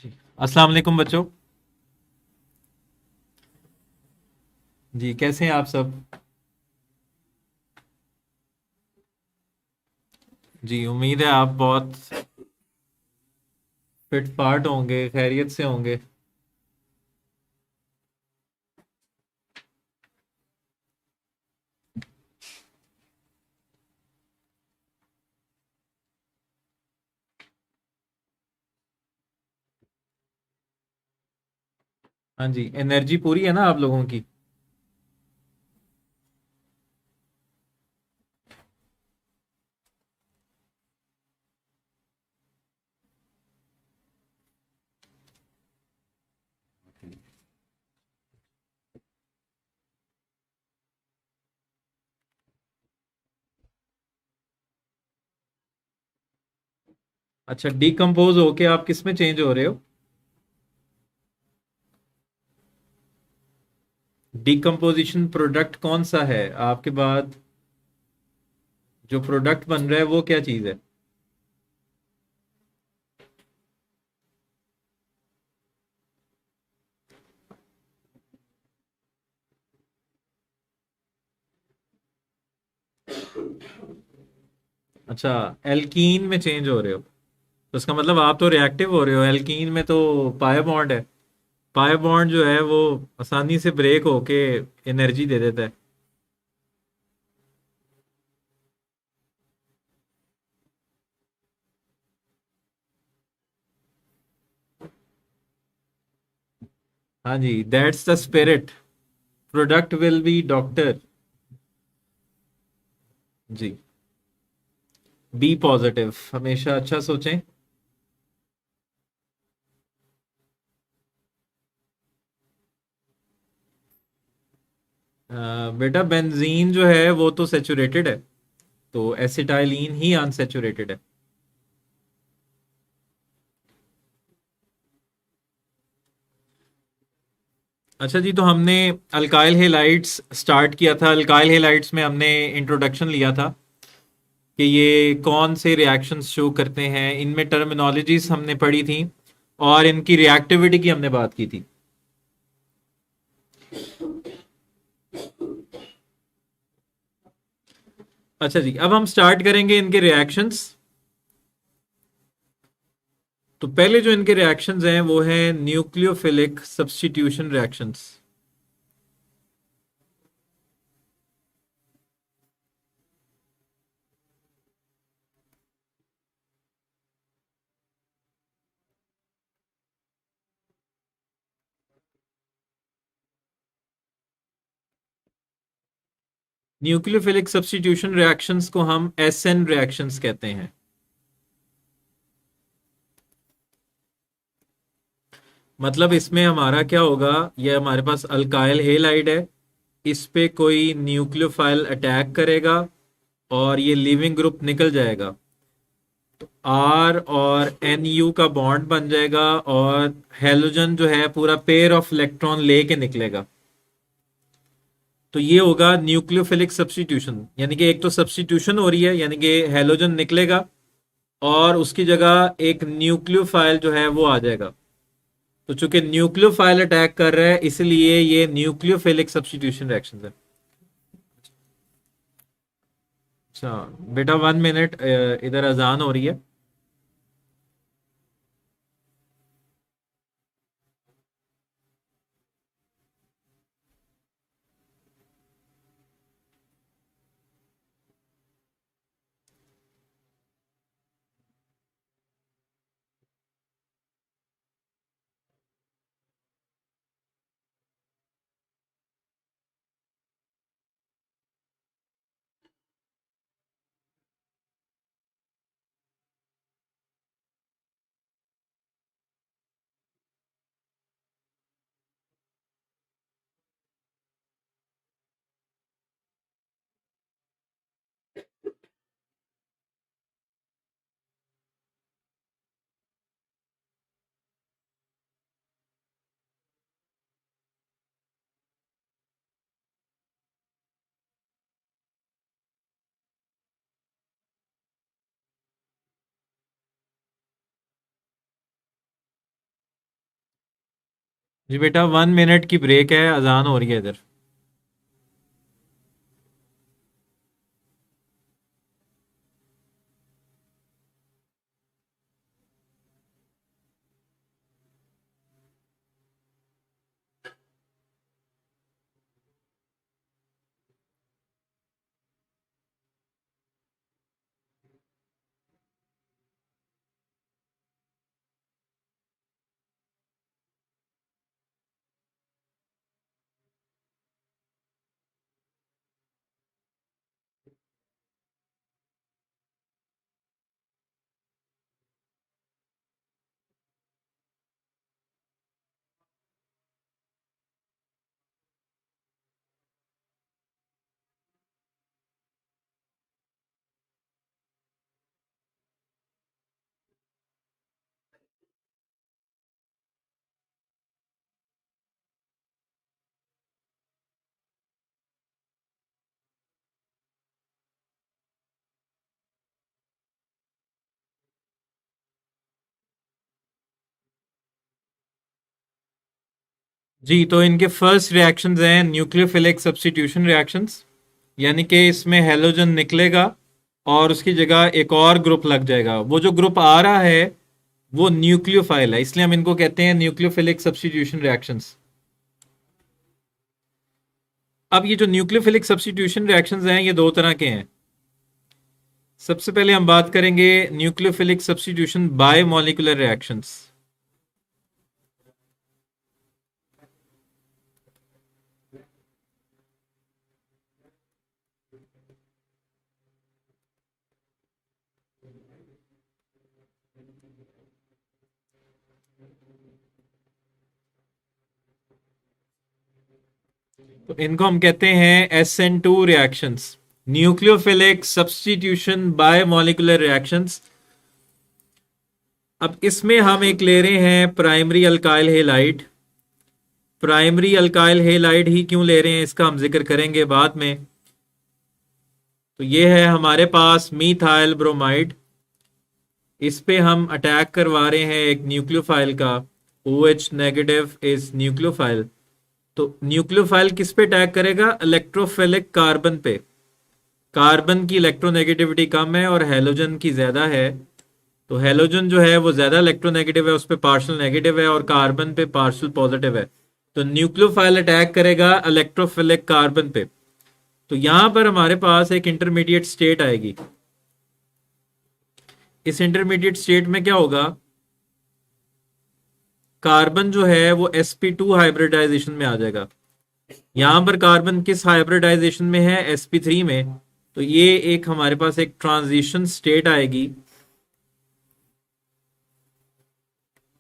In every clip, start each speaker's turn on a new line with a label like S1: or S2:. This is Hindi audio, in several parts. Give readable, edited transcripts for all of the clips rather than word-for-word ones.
S1: जी। अस्सलाम वालेकुम बच्चों। जी, कैसे हैं आप सब? जी, उम्मीद है आप बहुत फिट फाट होंगे, खैरियत से होंगे। हाँ जी, एनर्जी पूरी है ना आप लोगों की? अच्छा, डिकम्पोज होके आप किस में चेंज हो रहे हो? डिकम्पोजिशन प्रोडक्ट कौन सा है आपके बाद? जो प्रोडक्ट बन रहा है वो क्या चीज़ है? अच्छा, एल्कीन में चेंज हो रहे हो। तो इसका मतलब आप तो रिएक्टिव हो रहे हो। एल्कीन में तो पाई बॉन्ड है। पाई बॉन्ड जो है वो आसानी से ब्रेक होके एनर्जी दे देता है। हाँ जी, that's the spirit. Product will be doctor. जी। बी पॉजिटिव, हमेशा अच्छा सोचें। बेटा बेंजीन जो है वो तो सेचुरेटेड है। तो एसिटाइलिन ही अनसेचुरेटेड है। अच्छा जी, तो हमने अल्काइल हेलाइड्स स्टार्ट किया था। अल्काइल हेलाइड्स में हमने इंट्रोडक्शन लिया था कि ये कौन से रिएक्शंस शो करते हैं, इनमें टर्मिनोलॉजीज हमने पढ़ी थी और इनकी रिएक्टिविटी की हमने बात की थी। अच्छा जी, अब हम स्टार्ट करेंगे इनके रिएक्शंस। तो पहले जो इनके रिएक्शंस हैं वो है nucleophilic substitution reactions. Nucleophilic substitution reactions को हम एसएन रिएक्शंस कहते हैं। मतलब इसमें हमारा क्या होगा? ये हमारे पास अल्काइल हेलाइड है, इस पे कोई न्यूक्लियोफाइल अटैक करेगा और ये लीविंग ग्रुप निकल जाएगा। आर और एन यू का बॉन्ड बन जाएगा और हेलोजन जो है पूरा पेयर ऑफ इलेक्ट्रॉन लेके निकलेगा। तो ये होगा न्यूक्लियोफिलिक सब्स्टिट्यूशन, यानी कि एक तो सब्स्टिट्यूशन हो रही है, यानी कि हेलोजन निकलेगा और उसकी जगह एक न्यूक्लियोफाइल जो है वो आ जाएगा। तो चूंकि न्यूक्लियोफाइल अटैक कर रहा है इसलिए ये न्यूक्लियोफिलिक सब्स्टिट्यूशन रिएक्शन है। अच्छा बेटा, 1 मिनट, इधर अजान हो रही है। जी बेटा 1 मिनट की ब्रेक है, अजान हो रही है इधर। जी तो इनके फर्स्ट रिएक्शंस हैं न्यूक्लियोफिलिक सब्स्टिट्यूशन रिएक्शंस, यानी कि इसमें हेलोजन निकलेगा और उसकी जगह एक और ग्रुप लग जाएगा। वो जो ग्रुप आ रहा है वो न्यूक्लियोफाइल है, इसलिए हम इनको कहते हैं न्यूक्लियोफिलिक सब्स्टिट्यूशन रिएक्शंस। अब ये जो न्यूक्लियोफिलिक सब्स्टिट्यूशन रिएक्शंस हैं ये दो तरह के हैं। सबसे पहले हम बात करेंगे nucleophilic substitution by molecular reactions. तो इनको हम कहते हैं SN2 reactions, nucleophilic substitution by molecular reactions. अब इसमें हम एक ले रहे हैं primary alkyl halide. Primary alkyl halide ही क्यों ले रहे हैं इसका हम जिक्र करेंगे बाद में। तो ये है हमारे पास मीथाइल ब्रोमाइड, इस पे हम अटैक करवा रहे हैं एक न्यूक्लियोफाइल का। OH negative is nucleophile. तो न्यूक्लियोफाइल किस पे अटैक करेगा? इलेक्ट्रोफिलिक कार्बन पे। कार्बन की इलेक्ट्रोनेगेटिविटी कम है और हेलोजन की ज्यादा है, तो हेलोजन जो है वो ज्यादा इलेक्ट्रोनेगेटिव है, उस पर पार्शियल नेगेटिव है और कार्बन पे पार्शियल पॉजिटिव है। तो न्यूक्लियोफाइल अटैक करेगा इलेक्ट्रोफिलिक कार्बन पे। तो यहां पर हमारे पास एक इंटरमीडिएट स्टेट आएगी। इस इंटरमीडिएट स्टेट में क्या होगा? कार्बन जो है वो sp2 हाइब्रिडाइजेशन में आ जाएगा। यहां पर कार्बन किस हाइब्रिडाइजेशन में है? sp3 में। तो ये एक हमारे पास एक ट्रांजिशन स्टेट आएगी।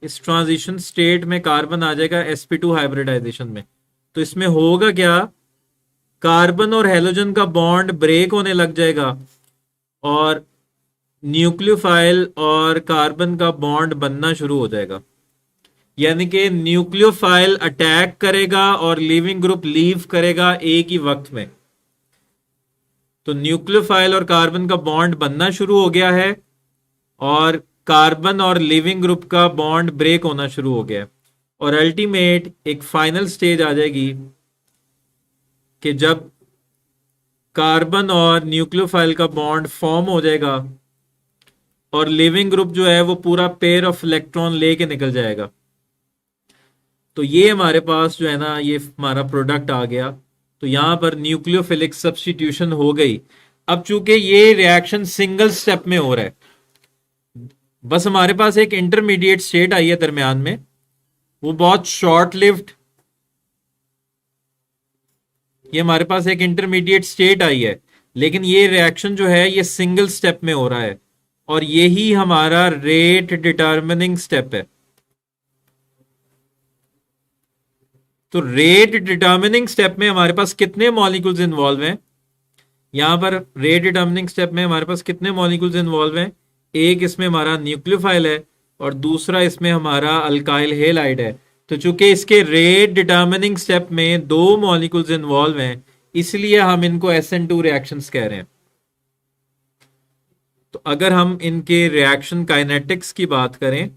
S1: इस ट्रांजिशन स्टेट में कार्बन आ जाएगा sp2 हाइब्रिडाइजेशन में। तो इसमें होगा क्या? कार्बन और हेलोजन का बॉन्ड ब्रेक होने लग जाएगा और न्यूक्लियोफाइल और कार्बन का बॉन्ड बनना शुरू हो जाएगा। यानी कि न्यूक्लियोफाइल अटैक करेगा और लिविंग ग्रुप लीव करेगा एक ही वक्त में। तो न्यूक्लियोफाइल और कार्बन का बॉन्ड बनना शुरू हो गया है और कार्बन और लिविंग ग्रुप का बॉन्ड ब्रेक होना शुरू हो गया है। और अल्टीमेट एक फाइनल स्टेज आ जाएगी कि जब कार्बन और न्यूक्लियोफाइल का बॉन्ड फॉर्म हो जाएगा और लिविंग ग्रुप जो है वो पूरा पेयर ऑफ इलेक्ट्रॉन लेके निकल जाएगा। तो ये हमारे पास जो है ना, ये हमारा प्रोडक्ट आ गया। तो यहां पर न्यूक्लियोफिलिक सब्स्टिट्यूशन हो गई। अब चूंकि ये रिएक्शन सिंगल स्टेप में हो रहा है, बस हमारे पास एक इंटरमीडिएट स्टेट आई है दरमियान में, वो बहुत शॉर्ट लिव्ड। ये हमारे पास एक इंटरमीडिएट स्टेट आई है, लेकिन ये रिएक्शन जो है ये सिंगल स्टेप में हो रहा है और यही हमारा रेट डिटर्मिनिंग स्टेप है। तो रेट डिटर्मिनिंग स्टेप में हमारे पास कितने मॉलिक्यूल्स इन्वॉल्व हैं? यहां पर रेट डिटर्मिनिंग स्टेप में हमारे पास कितने मॉलिक्यूल्स इन्वॉल्व हैं? एक इसमें हमारा न्यूक्लियोफाइल है और दूसरा इसमें हमारा अल्काइल हेलाइड है। तो चूंकि इसके रेट डिटर्मिनिंग स्टेप में दो मॉलिक्यूल्स इन्वॉल्व हैं, इसलिए हम इनको SN2 रिएक्शंस कह रहे हैं। तो अगर हम इनके रिएक्शन काइनेटिक्स की बात करें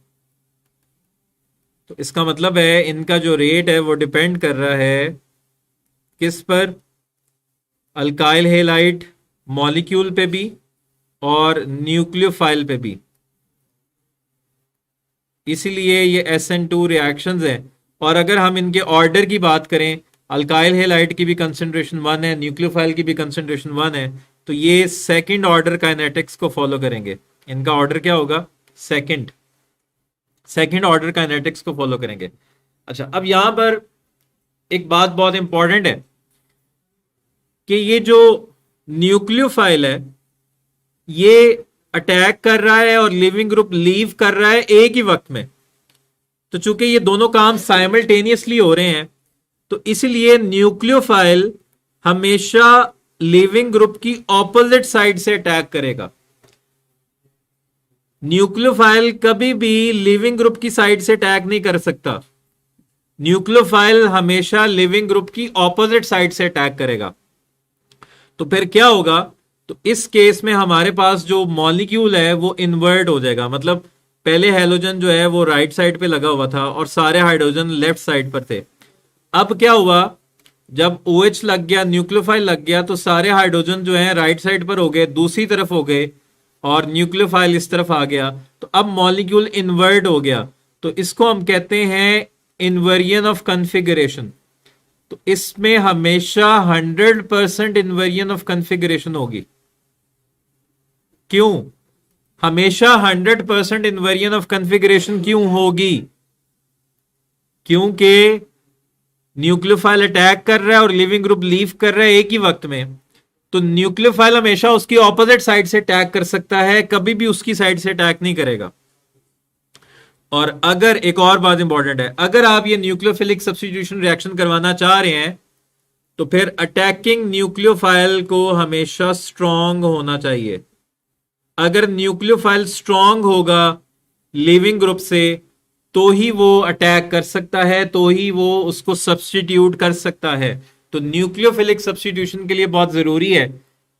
S1: तो इसका मतलब है इनका जो रेट है वो डिपेंड कर रहा है किस पर, अल्काइल हेलाइड मॉलिक्यूल पे भी और न्यूक्लियोफाइल पे भी। इसीलिए ये SN2 रिएक्शंस हैं। और अगर हम इनके ऑर्डर की बात करें, अल्काइल हेलाइड की भी कंसंट्रेशन 1 है, न्यूक्लियोफाइल की भी कंसंट्रेशन 1 है, तो ये सेकंड ऑर्डर काइनेटिक्स को फॉलो करेंगे। इनका ऑर्डर क्या होगा? सेकंड सेकंड ऑर्डर काइनेटिक्स को फॉलो करेंगे। अच्छा, अब यहां पर एक बात बहुत इंपॉर्टेंट है कि ये जो न्यूक्लियोफाइल है ये अटैक कर रहा है और लिविंग ग्रुप लीव कर रहा है एक ही वक्त में। तो चूंकि ये दोनों काम साइमल्टेनियसली हो रहे हैं, तो इसलिए न्यूक्लियोफाइल हमेशा लिविंग ग्रुप की ऑपोजिट साइड से अटैक करेगा। न्यूक्लियोफाइल कभी भी लिविंग ग्रुप की साइड से अटैक नहीं कर सकता। न्यूक्लियोफाइल हमेशा लिविंग ग्रुप की ऑपोजिट साइड से अटैक करेगा। तो फिर क्या होगा? तो इस केस में हमारे पास जो मॉलिक्यूल है वो इन्वर्ट हो जाएगा। मतलब पहले हैलोजन जो है वो राइट साइड पे लगा हुआ था और सारे हाइड्रोजन लेफ्ट साइड पर थे। अब क्या हुआ? जब OH लग गया, न्यूक्लियोफाइल लग गया, तो सारे हाइड्रोजन जो है राइट साइड पर हो गए, दूसरी तरफ हो गए, और न्यूक्लियोफाइल इस तरफ आ गया। तो अब मॉलिक्यूल इन्वर्ट हो गया। तो इसको हम कहते हैं इन्वर्जन ऑफ कॉन्फ़िगरेशन। तो इसमें हमेशा 100% इन्वर्जन ऑफ कॉन्फ़िगरेशन होगी। क्यों हमेशा 100% इन्वर्जन ऑफ कॉन्फ़िगरेशन क्यों होगी? क्योंकि न्यूक्लियोफाइल अटैक कर रहा है और लिविंग ग्रुप लीव कर रहा है एक ही वक्त में। तो न्यूक्लियोफाइल हमेशा उसकी ऑपोजिट साइड से अटैक कर सकता है, कभी भी उसकी साइड से अटैक नहीं करेगा। और अगर एक और बात इंपॉर्टेंट है, अगर आप ये न्यूक्लियोफिलिक सब्स्टिट्यूशन रिएक्शन करवाना चाह रहे हैं तो फिर अटैकिंग न्यूक्लियोफाइल को हमेशा स्ट्रांग होना चाहिए। अगर न्यूक्लियोफाइल स्ट्रांग होगा लिविंग ग्रुप से तो ही वो अटैक कर सकता है, तो ही वो उसको सब्स्टिट्यूट कर सकता है। तो न्यूक्लियोफिलिक सब्स्टिट्यूशन के लिए बहुत जरूरी है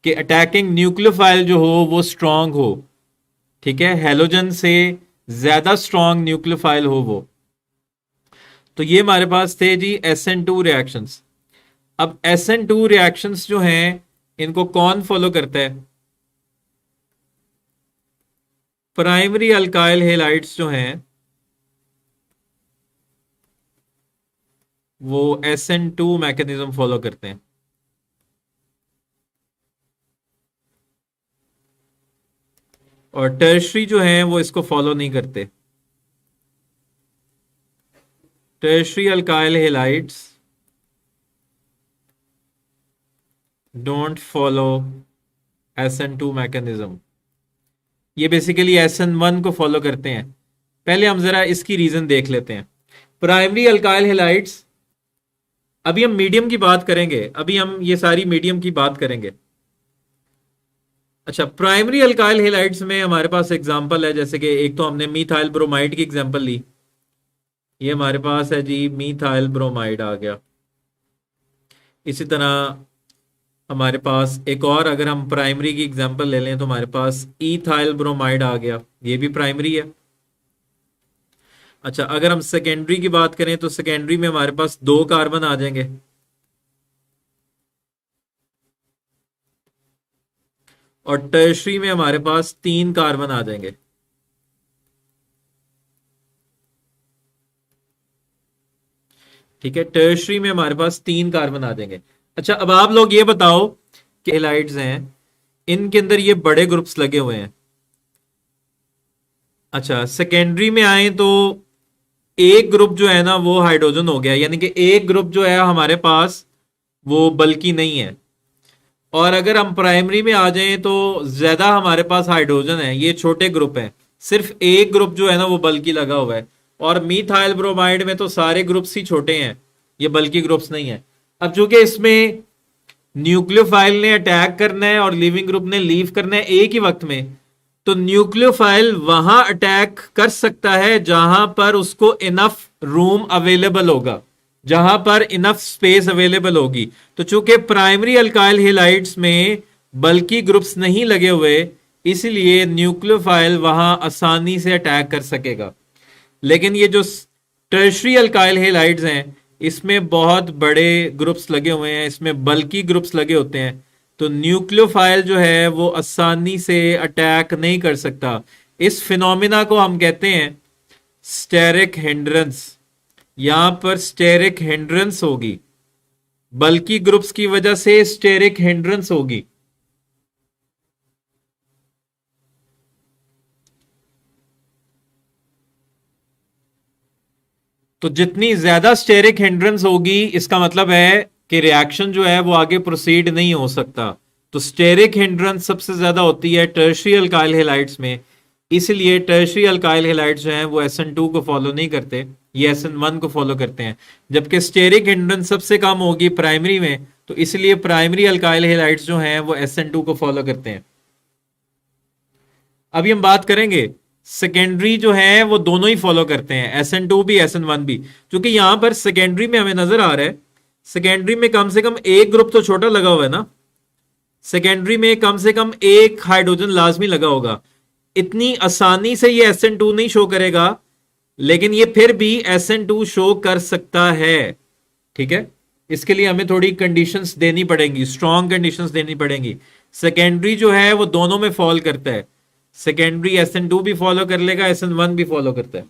S1: कि अटैकिंग न्यूक्लियोफाइल जो हो वो स्ट्रांग हो। ठीक है, हेलोजन से ज्यादा स्ट्रांग न्यूक्लियोफाइल हो वो। तो ये हमारे पास थे जी SN2 रिएक्शंस। अब SN2 रिएक्शंस जो हैं इनको कौन फॉलो करता है? प्राइमरी अल्काइल हेलाइड्स जो हैं वो SN2 मैकेनिज्म फॉलो करते हैं। और टर्शरी जो हैं वो इसको फॉलो नहीं करते। Tertiary alkyl halides don't follow SN2 mechanism. ये बेसिकली SN1 को फॉलो करते हैं। पहले हम जरा इसकी रीजन देख लेते हैं। प्राइमरी अल्काइल हेलाइड्स, अभी हम मीडियम की बात करेंगे, अभी हम ये सारी मीडियम की बात करेंगे। अच्छा, प्राइमरी अल्काइल हेलाइड्स में हमारे पास एग्जांपल है, जैसे कि एक तो हमने मीथाइल ब्रोमाइड की एग्जांपल ली। ये हमारे पास है जी मीथाइल ब्रोमाइड आ गया। इसी तरह हमारे पास एक और, अगर हम प्राइमरी की एग्जांपल ले लें तो हमारे पास ईथाइल ब्रोमाइड आ गया, ये भी प्राइमरी है। अच्छा, अगर हम सेकेंडरी की बात करें तो सेकेंडरी में हमारे पास 2 कार्बन आ जाएंगे। और टर्शरी में हमारे पास 3 कार्बन आ जाएंगे। ठीक है, टर्शरी में हमारे पास 3 कार्बन आ जाएंगे। अच्छा, अब आप लोग ये बताओ कि हेलाइड्स हैं इनके अंदर ये बड़े ग्रुप्स लगे हुए हैं। अच्छा, सेकेंडरी में आए तो एक ग्रुप जो है ना वो हाइड्रोजन हो गया, यानी कि एक ग्रुप जो है हमारे पास वो बल्कि नहीं है। और अगर हम प्राइमरी में आ जाएं तो ज्यादा हमारे पास हाइड्रोजन है, ये छोटे ग्रुप हैं, सिर्फ एक ग्रुप जो है ना वो बल्कि लगा हुआ है। और मीथाइल ब्रोमाइड में तो सारे ग्रुप्स ही छोटे हैं, ये बल्कि ग्रुप्स नहीं है। अब चूंकि इसमें न्यूक्लियोफाइल ने अटैक करना है और लिविंग ग्रुप ने लीव करना है एक ही वक्त में, तो न्यूक्लियोफाइल वहां अटैक कर सकता है जहां पर उसको इनफ रूम अवेलेबल होगा, जहां पर इनफ स्पेस अवेलेबल होगी। तो चूंकि प्राइमरी अल्काइल हेलाइड्स में बल्कि ग्रुप्स नहीं लगे हुए, इसलिए न्यूक्लियोफाइल वहां आसानी से अटैक कर सकेगा। लेकिन ये जो टर्शरी अल्काइल हेलाइड्स हैं, इसमें बहुत बड़े ग्रुप्स लगे हुए हैं, इसमें बल्की ग्रुप्स लगे होते हैं, तो न्यूक्लियोफाइल जो है वो आसानी से अटैक नहीं कर सकता। इस फिनोमिना को हम कहते हैं स्टेरिक हिंड्रेंस। यहां पर स्टेरिक हिंड्रेंस होगी, बल्की ग्रुप्स की वजह से स्टेरिक हिंड्रेंस होगी। तो जितनी ज्यादा स्टेरिक हिंड्रेंस होगी, इसका मतलब है कि रिएक्शन जो है वो आगे प्रोसीड नहीं हो सकता। तो स्टेरिक हिंड्रेंस सबसे ज्यादा होती है टर्शियरी अल्काइल हैलाइड्स में, इसलिए टर्शियरी अल्काइल हैलाइड्स जो हैं वो SN2 को फॉलो नहीं करते, ये SN1 को फॉलो करते हैं। जबकि स्टेरिक हिंड्रेंस सबसे कम होगी प्राइमरी में, तो इसलिए प्राइमरी अल्काइल हैलाइड्स जो हैं वो SN2 को फॉलो करते हैं। अभी हम बात करेंगे सेकेंडरी जो है वो दोनों ही फॉलो करते हैं, SN2 भी SN1 भी। क्योंकि यहां पर सेकेंडरी में हमें नजर आ रहा है, सेकेंडरी में कम से कम एक ग्रुप तो छोटा लगा हुआ है ना, सेकेंडरी में कम से कम एक हाइड्रोजन लाजमी लगा होगा। इतनी आसानी से ये SN2 नहीं शो करेगा, लेकिन ये फिर भी SN2 शो कर सकता है। ठीक है, इसके लिए हमें थोड़ी कंडीशंस देनी पड़ेंगी, स्ट्रॉन्ग कंडीशंस देनी पड़ेंगी। सेकेंडरी जो है वो दोनों में फॉल करता है, सेकेंडरी SN2 भी फॉलो कर लेगा, SN1 भी फॉलो करता है।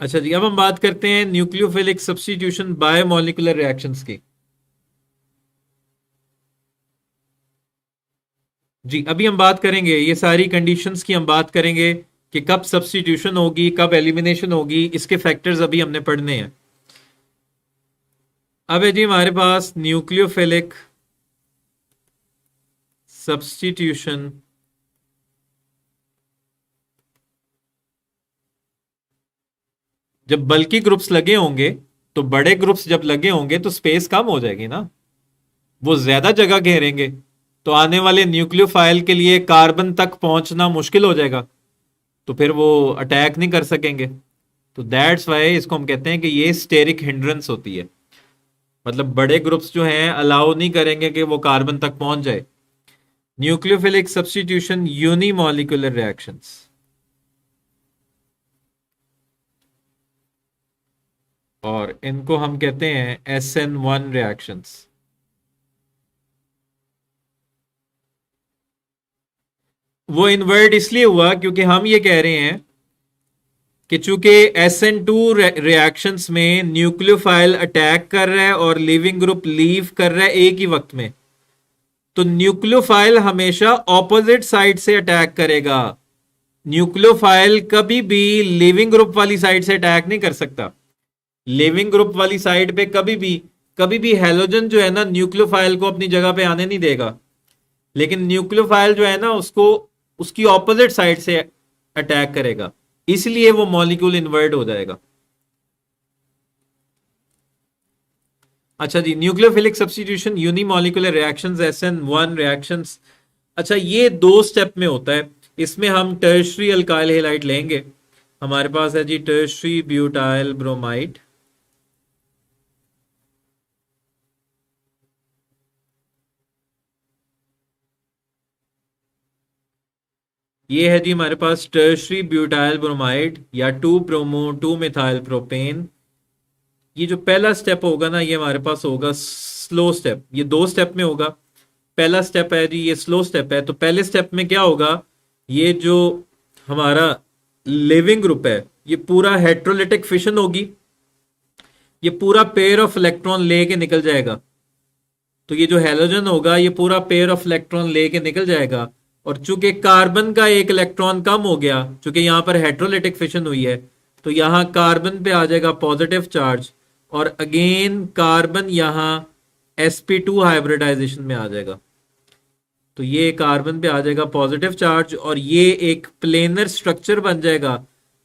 S1: अच्छा जी, अब हम बात करते हैं न्यूक्लियोफिलिक सब्स्टिट्यूशन बायोमोलिकुलर रिएक्शंस की। जी, अभी हम बात करेंगे ये सारी कंडीशंस की, हम बात करेंगे कि कब सब्स्टिट्यूशन होगी, कब एलिमिनेशन होगी, इसके फैक्टर्स अभी हमने पढ़ने हैं। अब है जी हमारे पास न्यूक्लियोफिलिक सब्स्टिट्यूशन जब बल्कि ग्रुप्स लगे होंगे, तो बड़े ग्रुप्स जब लगे होंगे तो स्पेस कम हो जाएगी ना, वो ज्यादा जगह घेरेंगे, तो आने वाले न्यूक्लियोफाइल के लिए कार्बन तक पहुंचना मुश्किल हो जाएगा, तो फिर वो अटैक नहीं कर सकेंगे। तो दैट्स वाई इसको हम कहते हैं कि ये स्टेरिक हिंड्रेंस होती है, मतलब बड़े ग्रुप्स जो हैं अलाउ नहीं करेंगे कि वो कार्बन तक पहुंच जाए। न्यूक्लियोफिलिक सब्स्टिट्यूशन यूनिमॉलिक्यूलर रिएक्शंस, और इनको हम कहते हैं SN1 रिएक्शंस। वो इन्वर्ट इसलिए हुआ क्योंकि हम ये कह रहे हैं कि चूंकि SN2 रिएक्शंस में न्यूक्लियोफाइल अटैक कर रहा है और लिविंग ग्रुप लीव कर रहा है एक ही वक्त में, तो न्यूक्लियोफाइल हमेशा ऑपोजिट साइड से अटैक करेगा। न्यूक्लियोफाइल कभी भी लिविंग ग्रुप वाली साइड से अटैक नहीं कर सकता। लिविंग ग्रुप वाली साइड पे कभी भी हैलोजन जो है ना न्यूक्लियोफाइल को अपनी जगह पे आने नहीं देगा, लेकिन न्यूक्लियोफाइल जो है ना उसको उसकी ऑपोजिट साइड से अटैक करेगा, इसलिए वो मॉलिक्यूल इन्वर्ट हो जाएगा। अच्छा जी, nucleophilic substitution unimolecular reactions SN1 reactions. अच्छा, ये दो स्टेप में होता है, इसमें हम टर्शरी अल्काइल हैलाइड लेंगे। हमारे पास है जी टर्शरी ब्यूटाइल ब्रोमाइड, ये है जी हमारे पास टर्शरी ब्यूटाइल ब्रोमाइड या 2-ब्रोमो 2-मिथाइल प्रोपेन। ये जो पहला स्टेप होगा ना, ये हमारे पास होगा स्लो स्टेप, ये दो स्टेप में होगा। पहला स्टेप है जी ये स्लो स्टेप है। तो पहले स्टेप में क्या होगा, ये जो हमारा लिविंग ग्रुप है ये पूरा हेट्रोलिटिक फिशन होगी, ये पूरा पेयर ऑफ इलेक्ट्रॉन लेके निकल जाएगा। तो ये जो हैलोजन होगा ये पूरा पेयर ऑफ इलेक्ट्रॉन लेके निकल जाएगा, और चूंकि कार्बन का एक इलेक्ट्रॉन कम हो गया, चूंकि यहां पर हेट्रोलिटिक फिशन हुई है, तो यहां कार्बन पे आ जाएगा पॉजिटिव चार्ज, और अगेन कार्बन यहां sp2 हाइब्रिडाइजेशन में आ जाएगा। तो ये कार्बन पे आ जाएगा पॉजिटिव चार्ज, और ये एक प्लेनर स्ट्रक्चर बन जाएगा।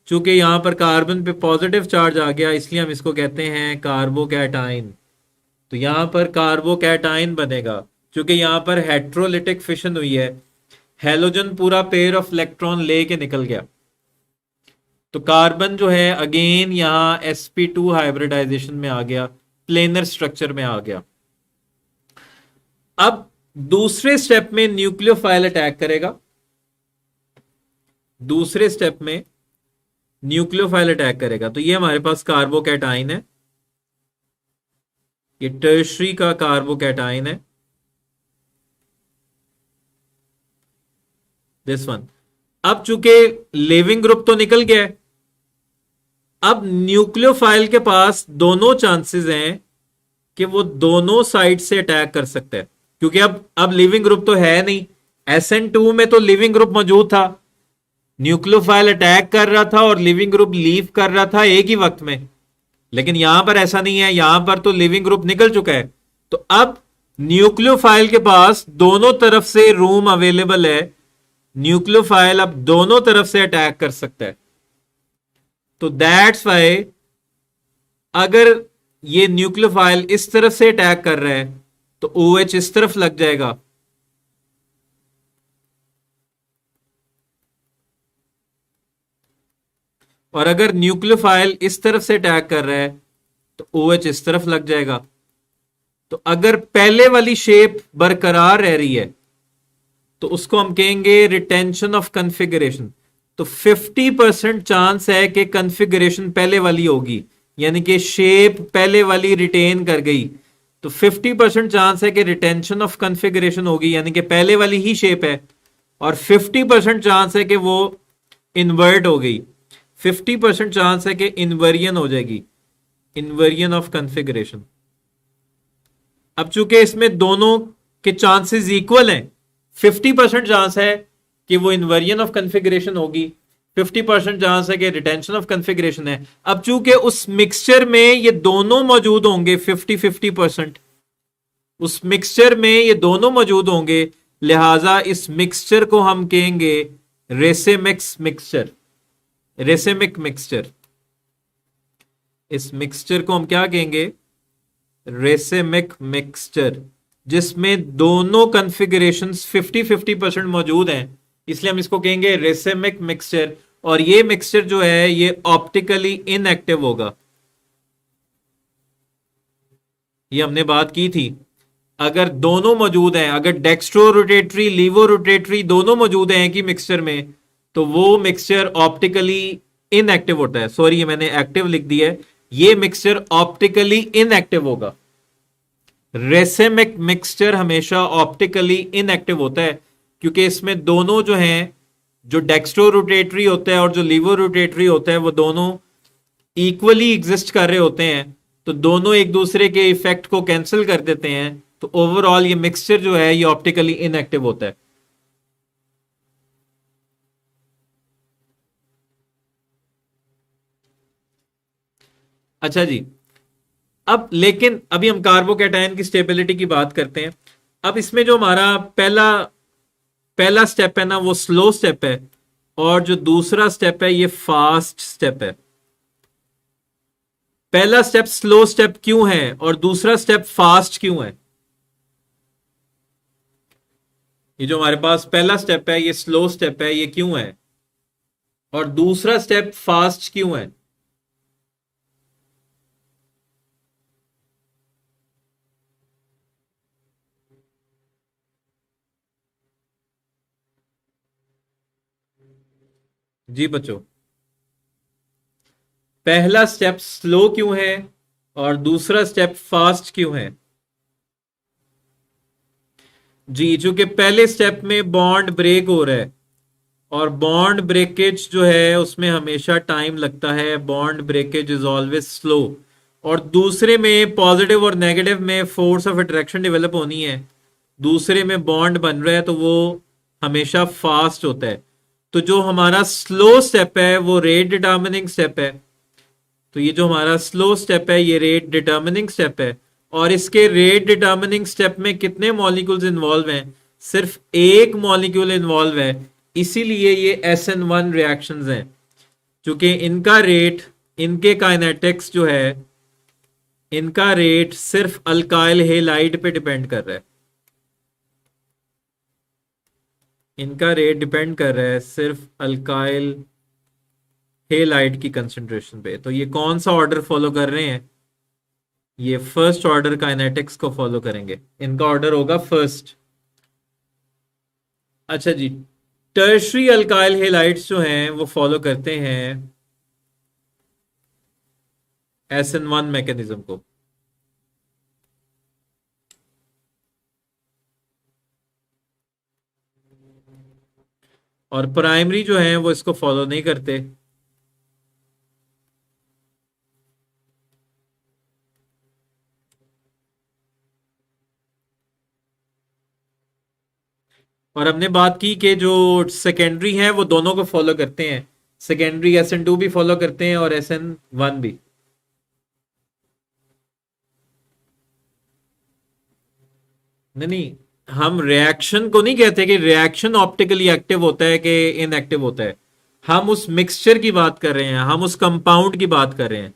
S1: चूंकि यहां पर कार्बन पे पॉजिटिव चार्ज आ गया, इसलिए हम इसको कहते हैं कार्बोकैटाइन। तो यहां पर कार्बोकैटाइन बनेगा, क्योंकि यहां पर हेट्रोलिटिक फिशन हुई है, हेलोजन पूरा पेयर ऑफ इलेक्ट्रॉन लेके निकल गया। तो कार्बन जो है अगेन यहां sp2 हाइब्रिडाइजेशन में आ गया, प्लेनर स्ट्रक्चर में आ गया। अब दूसरे स्टेप में न्यूक्लियोफाइल अटैक करेगा। दूसरे स्टेप में न्यूक्लियोफाइल अटैक करेगा। तो ये हमारे पास कार्बोकैटाइन है, ये टर्शरी का कार्बोकैटाइन है, दिस वन। अब चूंकि लिविंग ग्रुप तो निकल गया है, अब न्यूक्लियोफाइल के पास दोनों चांसेस हैं कि वो दोनों साइड से अटैक कर सकता है, क्योंकि अब लिविंग ग्रुप तो है नहीं। SN2 में तो लिविंग ग्रुप मौजूद था, न्यूक्लियोफाइल अटैक कर रहा था और लिविंग ग्रुप लीव कर रहा था एक ही वक्त में। लेकिन यहां पर ऐसा नहीं है, यहां पर तो लिविंग ग्रुप निकल चुका है। तो अब न्यूक्लियोफाइल के पास दोनों तरफ से रूम अवेलेबल है, न्यूक्लियोफाइल अब दोनों तरफ से अटैक कर सकता है। तो दैट्स वाई अगर ये न्यूक्लियोफाइल इस तरफ से अटैक कर रहा है तो OH इस तरफ लग जाएगा, और अगर न्यूक्लियोफाइल इस तरफ से अटैक कर रहा है तो OH इस तरफ लग जाएगा। तो अगर पहले वाली शेप बरकरार रह रही है तो उसको हम कहेंगे रिटेंशन ऑफ कॉन्फ़िगरेशन। तो 50% चांस है कि कॉन्फ़िगरेशन पहले वाली होगी, यानी कि शेप पहले वाली रिटेन कर गई। तो 50% चांस है कि रिटेंशन ऑफ कॉन्फ़िगरेशन होगी, यानी कि पहले वाली ही शेप है, और 50% चांस है कि वो इन्वर्ट हो गई। 50% चांस है कि इन्वर्जन हो जाएगी, इन्वर्जन ऑफ कॉन्फ़िगरेशन। अब चूंकि इसमें दोनों के चांसेस इक्वल हैं, 50% चांस है कि वो इन्वर्जन ऑफ कॉन्फ़िगरेशन होगी, 50% चांस है कि रिटेंशन ऑफ कॉन्फ़िगरेशन है। अब चूंकि उस मिक्सचर में ये दोनों मौजूद होंगे, 50-50%, उस मिक्सचर में ये दोनों मौजूद होंगे, लिहाजा इस मिक्सचर को हम कहेंगे रेसेमिक्स मिक्सचर, रेसेमिक मिक्सचर। इस मिक्सचर को हम क्या कहेंगे? रेसेमिक मिक्सचर, जिसमें दोनों कॉन्फ़िगरेशंस 50-50% मौजूद हैं, इसलिए हम इसको कहेंगे रेसेमिक मिक्सचर। और ये मिक्सचर जो है ये ऑप्टिकली इनएक्टिव होगा, ये हमने बात की थी। अगर दोनों मौजूद हैं, अगर डेक्स्ट्रो रोटेटरी लीवो रोटेटरी दोनों मौजूद हैं कि मिक्सचर में, तो वो मिक्सचर ऑप्टिकली इनएक्टिव होता है। सॉरी, ये मैंने एक्टिव लिख दिया है, ये मिक्सचर ऑप्टिकली इनएक्टिव होगा। रेसेमिक मिक्सचर हमेशा ऑप्टिकली इनएक्टिव होता है, क्योंकि इसमें दोनों जो हैं, जो डेक्स्ट्रो रोटेटरी होता है और जो लीवो रोटेटरी होता है, वो दोनों इक्वली एग्जिस्ट कर रहे होते हैं। तो दोनों एक दूसरे के इफेक्ट को कैंसिल कर देते हैं। तो ओवरऑल ये मिक्सचर जो है ये ऑप्टिकली इनएक्टिव होता है। अच्छा जी, अब लेकिन अभी हम कार्बोकैटायन की स्टेबिलिटी की बात करते हैं। अब इसमें जो हमारा पहला पहला स्टेप है ना, वो स्लो स्टेप है, और जो दूसरा स्टेप है ये फास्ट स्टेप है। पहला स्टेप स्लो स्टेप क्यों है और दूसरा स्टेप फास्ट क्यों है? ये जो हमारे पास पहला स्टेप है ये स्लो स्टेप है, ये क्यों है, और दूसरा स्टेप फास्ट क्यों है? जी बच्चों, पहला स्टेप स्लो क्यों है और दूसरा स्टेप फास्ट क्यों है? जी, चूंकि पहले स्टेप में बॉन्ड ब्रेक हो रहा है, और बॉन्ड ब्रेकेज जो है उसमें हमेशा टाइम लगता है, bond breakage is always slow. और दूसरे में पॉजिटिव और नेगेटिव में फोर्स ऑफ अट्रैक्शन डेवलप होनी है, दूसरे में बॉन्ड बन रहा है, तो वो हमेशा फास्ट होता है। तो जो हमारा स्लो स्टेप है वो रेट डिटर्मिनिंग स्टेप है। तो ये जो हमारा स्लो स्टेप है ये रेट डिटर्मिनिंग स्टेप है, और इसके रेट डिटर्मिनिंग स्टेप में कितने मॉलिक्यूल्स इन्वॉल्व हैं? सिर्फ एक मॉलिक्यूल इन्वॉल्व है, इसीलिए ये SN1 रिएक्शंस हैं, क्योंकि इनका रेट, इनके काइनेटिक्स जो है, इनका रेट सिर्फ अल्काइल हेलाइड पे डिपेंड कर रहा है। इनका रेट डिपेंड कर रहा है सिर्फ अल्काइल हेलाइड की कंसंट्रेशन पे। तो ये कौन सा ऑर्डर फॉलो कर रहे हैं? ये फर्स्ट ऑर्डर काइनेटिक्स को फॉलो करेंगे, इनका ऑर्डर होगा फर्स्ट। अच्छा जी, टर्शरी अल्काइल हेलाइड्स जो हैं वो फॉलो करते हैं SN1 मैकेनिज्म को, और प्राइमरी जो है वो इसको फॉलो नहीं करते। और हमने बात की कि जो सेकेंडरी हैं वो दोनों को फॉलो करते हैं, सेकेंडरी SN2 भी फॉलो करते हैं और SN1 भी। नहीं नहीं, हम रिएक्शन को नहीं कहते कि रिएक्शन ऑप्टिकली एक्टिव होता है कि इनएक्टिव होता है। हम उस मिक्सचर की बात कर रहे हैं, हम उस कंपाउंड की बात कर रहे हैं।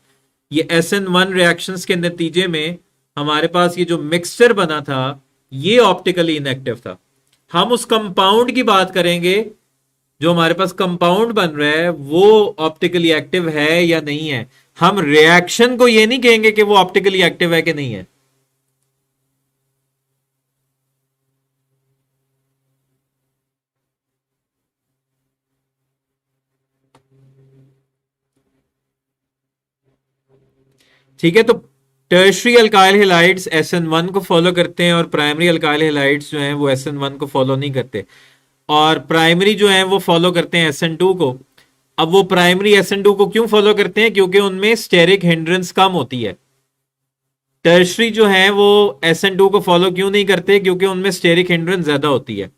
S1: ये SN1 रिएक्शंस के नतीजे में हमारे पास ये जो मिक्सचर बना था ये ऑप्टिकली इनएक्टिव था। हम उस कंपाउंड की बात करेंगे, जो हमारे पास कंपाउंड बन रहा है वो ऑप्टिकली एक्टिव है या नहीं है। हम रिएक्शन को ये नहीं कहेंगे कि वो ऑप्टिकली एक्टिव है कि नहीं है। ठीक है, तो टर्शरी अल्काइल हेलाइड्स SN1 को फॉलो करते हैं और प्राइमरी अल्काइल हेलाइड्स जो हैं वो SN1 को फॉलो नहीं करते। और प्राइमरी जो है वो फॉलो करते हैं SN2 को। अब वो प्राइमरी SN2 को क्यों फॉलो करते हैं? क्योंकि उनमें स्टेरिक हिंड्रेंस कम होती है। टर्शरी जो है वो SN2 को फॉलो क्यों नहीं करते? क्योंकि उनमें स्टेरिक हिंड्रेंस ज्यादा होती है।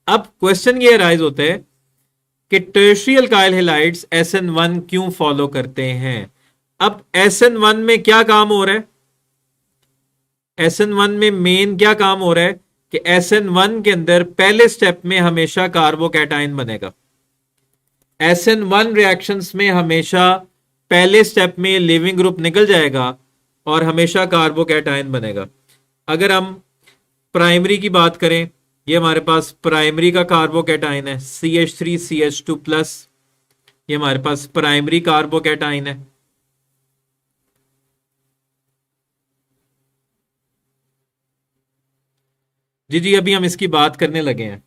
S1: अब क्वेश्चन ये राइज होता है कि टर्शरी अल्काइल हेलाइड्स SN1 क्यों फॉलो करते हैं। अब SN1 में क्या काम हो रहा है? SN1 में मेन क्या काम हो रहा है कि SN1 के अंदर पहले स्टेप में हमेशा कार्बोकैटाइन बनेगा। SN1 रिएक्शंस में हमेशा पहले स्टेप में लिविंग ग्रुप निकल जाएगा और हमेशा कार्बोकैटाइन बनेगा। अगर हम प्राइमरी की बात करें, ये हमारे पास प्राइमरी का कार्बोकैटाइन है CH3CH2+, ये हमारे पास प्राइमरी कार्बोकैटाइन है। जी जी, अभी हम इसकी बात करने लगे हैं।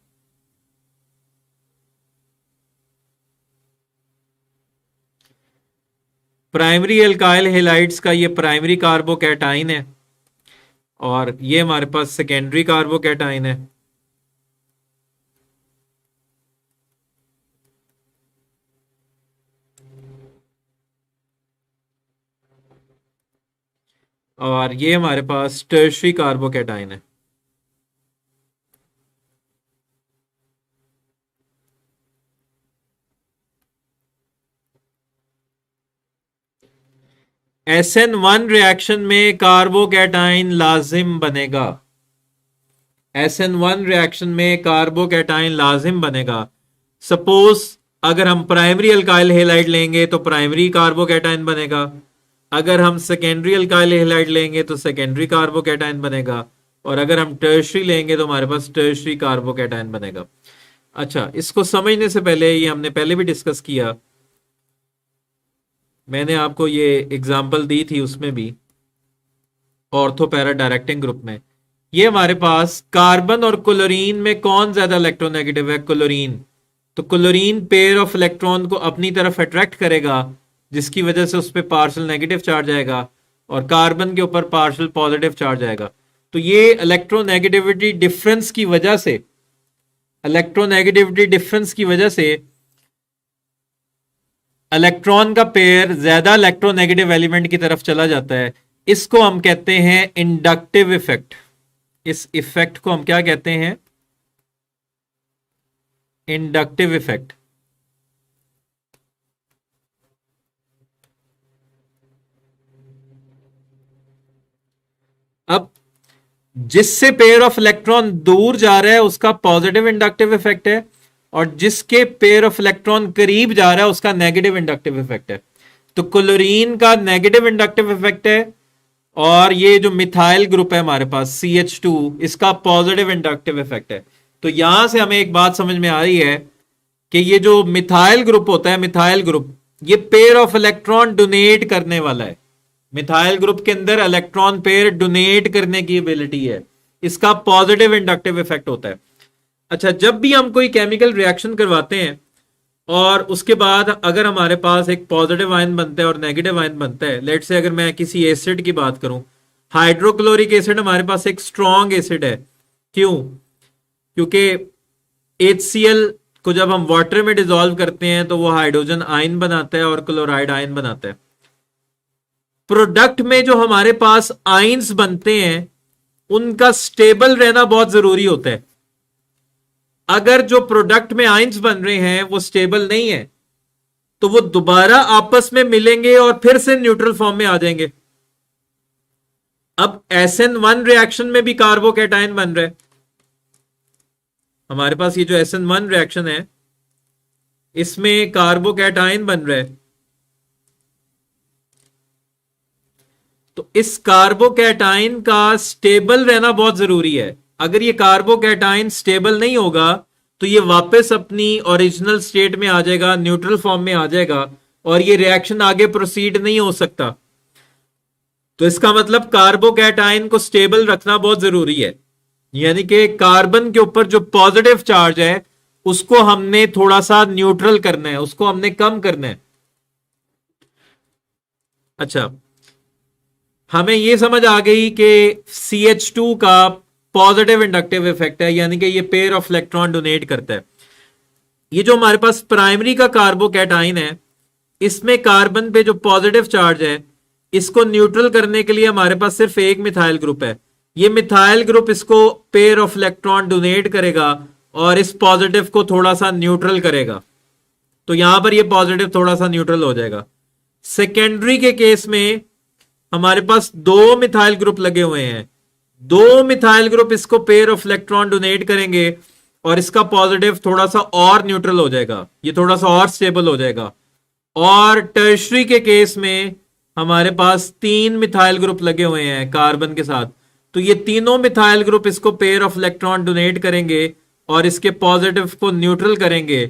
S1: प्राइमरी एल्काइल हेलाइड्स का ये प्राइमरी कार्बोकैटाइन है और ये हमारे पास सेकेंडरी कार्बोकैटाइन है। और ये हमारे पास टर्शरी कार्बोकैटाइन है। SN1 रिएक्शन में कार्बोकैटाइन लाजिम बनेगा। SN1 रिएक्शन में कार्बोकैटाइन लाजिम बनेगा। सपोज अगर हम प्राइमरी अल्काइल हेलाइड लेंगे तो प्राइमरी कार्बोकैटाइन बनेगा, अगर हम सेकेंडरी अल्काइल हेलाइड लेंगे तो सेकेंडरी कार्बोकैटाइन बनेगा, और अगर हम टर्शरी लेंगे तो हमारे पास टर्शरी कार्बोकैटाइन बनेगा। अच्छा, इसको समझने से पहले, ये हमने पहले भी डिस्कस किया, मैंने आपको ये एग्जांपल दी थी उसमें भी, ऑर्थो पैरा डायरेक्टिंग ग्रुप में। ये हमारे पास कार्बन और क्लोरीन में कौन ज्यादा इलेक्ट्रोनेगेटिव है? क्लोरीन। तो क्लोरीन पेयर ऑफ इलेक्ट्रॉन को अपनी तरफ अट्रैक्ट करेगा, जिसकी वजह से उस पर पार्शियल नेगेटिव चार्ज आएगा, और कार्बन के ऊपर पार्शियल पॉजिटिव चार्ज आएगा। तो ये इलेक्ट्रोनेगेटिविटी डिफरेंस की वजह से, इलेक्ट्रोनेगेटिविटी डिफरेंस की वजह से इलेक्ट्रॉन का पेयर ज्यादा इलेक्ट्रोनेगेटिव एलिमेंट की तरफ चला जाता है। इसको हम कहते हैं इंडक्टिव इफेक्ट। इस इफेक्ट को हम क्या कहते हैं? Inductive effect. अब जिससे पेयर ऑफ इलेक्ट्रॉन दूर जा रहा है उसका पॉजिटिव इंडक्टिव इफेक्ट है, और जिसके पेयर ऑफ इलेक्ट्रॉन करीब जा रहा है उसका नेगेटिव इंडक्टिव इफेक्ट है। तो क्लोरीन का नेगेटिव इंडक्टिव इफेक्ट है, और ये जो मिथाइल ग्रुप है हमारे पास CH2, इसका पॉजिटिव इंडक्टिव इफेक्ट है। तो यहां से हमें एक बात समझ में आ रही है कि ये जो मिथाइल ग्रुप होता है, मिथाइल ग्रुप, ये पेयर ऑफ इलेक्ट्रॉन डोनेट करने वाला है। मिथाइल ग्रुप के अंदर इलेक्ट्रॉन पेयर डोनेट करने की एबिलिटी है, इसका पॉजिटिव इंडक्टिव इफेक्ट होता है। अच्छा, जब भी हम कोई केमिकल रिएक्शन करवाते हैं और उसके बाद अगर हमारे पास एक पॉजिटिव आयन बनता है और नेगेटिव आयन बनता है, लेट से अगर मैं किसी एसिड की बात करूं, हाइड्रोक्लोरिक एसिड हमारे पास एक स्ट्रॉन्ग एसिड है। क्यों? क्योंकि HCl को जब हम वाटर में डिसॉल्व करते हैं तो वो हाइड्रोजन आयन बनाता है और क्लोराइड आयन बनाता है। प्रोडक्ट में जो हमारे पास आयंस बनते हैं उनका स्टेबल रहना बहुत जरूरी होता है। अगर जो प्रोडक्ट में आयंस बन रहे हैं वो स्टेबल नहीं है तो वो दोबारा आपस में मिलेंगे और फिर से न्यूट्रल फॉर्म में आ जाएंगे। अब SN1 रिएक्शन में भी कार्बोकैटायन बन रहा है। हमारे पास ये जो SN1 रिएक्शन है इसमें कार्बोकैटायन बन रहा है। तो इस कार्बोकैटायन का स्टेबल रहना बहुत जरूरी है। अगर ये कार्बोकैटायन स्टेबल नहीं होगा तो ये वापस अपनी ओरिजिनल स्टेट में आ जाएगा, न्यूट्रल फॉर्म में आ जाएगा और ये रिएक्शन आगे प्रोसीड नहीं हो सकता। तो इसका मतलब कार्बोकैटायन को स्टेबल रखना बहुत जरूरी है। यानी कि कार्बन के ऊपर जो पॉजिटिव चार्ज है उसको हमने थोड़ा सा न्यूट्रल करना है, उसको हमने कम करना है। अच्छा, हमें यह समझ आ गई कि CH2 का पॉजिटिव इंडक्टिव इफेक्ट है, यानी कि ये पेयर ऑफ इलेक्ट्रॉन डोनेट करता है। ये जो हमारे पास प्राइमरी का कार्बोकैटायन है इसमें कार्बन पे जो पॉजिटिव चार्ज है इसको न्यूट्रल करने के लिए हमारे पास सिर्फ एक मिथाइल ग्रुप है। ये मिथाइल ग्रुप इसको पेयर ऑफ इलेक्ट्रॉन डोनेट करेगा और इस पॉजिटिव को थोड़ा सा न्यूट्रल करेगा। तो यहां पर ये पॉजिटिव थोड़ा सा न्यूट्रल हो जाएगा। सेकेंडरी के केस में हमारे पास दो मिथाइल ग्रुप लगे हुए हैं, दो मिथाइल ग्रुप इसको पेयर ऑफ इलेक्ट्रॉन डोनेट करेंगे और इसका पॉजिटिव थोड़ा सा और न्यूट्रल हो जाएगा, ये थोड़ा सा और स्टेबल हो जाएगा। और टर्शरी के केस में हमारे पास तीन मिथाइल ग्रुप लगे हुए हैं कार्बन के साथ, तो ये तीनों मिथाइल ग्रुप इसको पेयर ऑफ इलेक्ट्रॉन डोनेट करेंगे और इसके पॉजिटिव को न्यूट्रल करेंगे।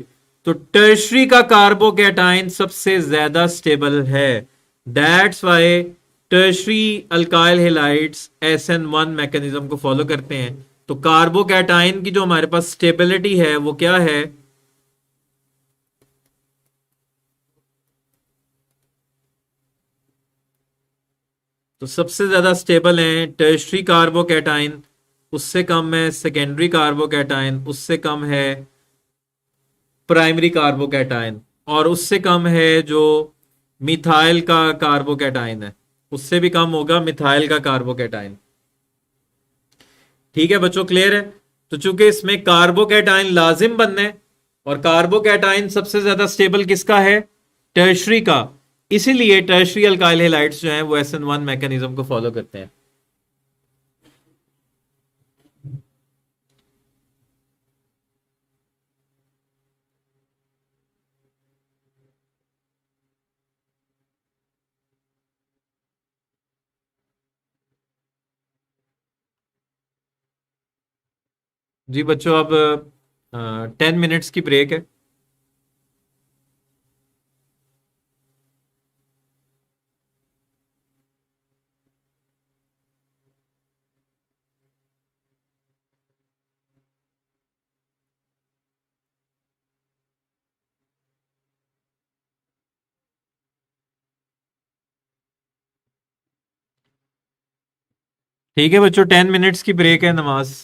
S1: तो टर्शरी का कार्बोकैटायन सबसे ज्यादा स्टेबल है। That's why tertiary alkyl halides SN1 mechanism को फॉलो करते हैं। तो कार्बोकैटायन की जो हमारे पास स्टेबिलिटी है वो क्या है? तो सबसे ज्यादा स्टेबल है टर्शरी कार्बोकैटायन, उससे कम है सेकेंडरी कार्बोकैटायन, उससे कम है प्राइमरी कार्बोकैटायन और उससे कम है जो मिथाइल का कार्बोकैटायन है, उससे भी कम होगा मिथाइल का कार्बोकैटायन। ठीक है बच्चों, क्लियर है? तो चूंकि इसमें कार्बोकैटायन लाजिम बनना है और कार्बोकैटायन सबसे ज्यादा स्टेबल किसका है? टर्शरी का। इसीलिए टर्शरी अल्काइल हैलाइड्स जो हैं वो SN1 मैकेनिज्म को फॉलो करते हैं। जी बच्चों, अब 10 मिनट्स की ब्रेक है। ठीक है बच्चों, 10 मिनट्स की ब्रेक है, नमाज।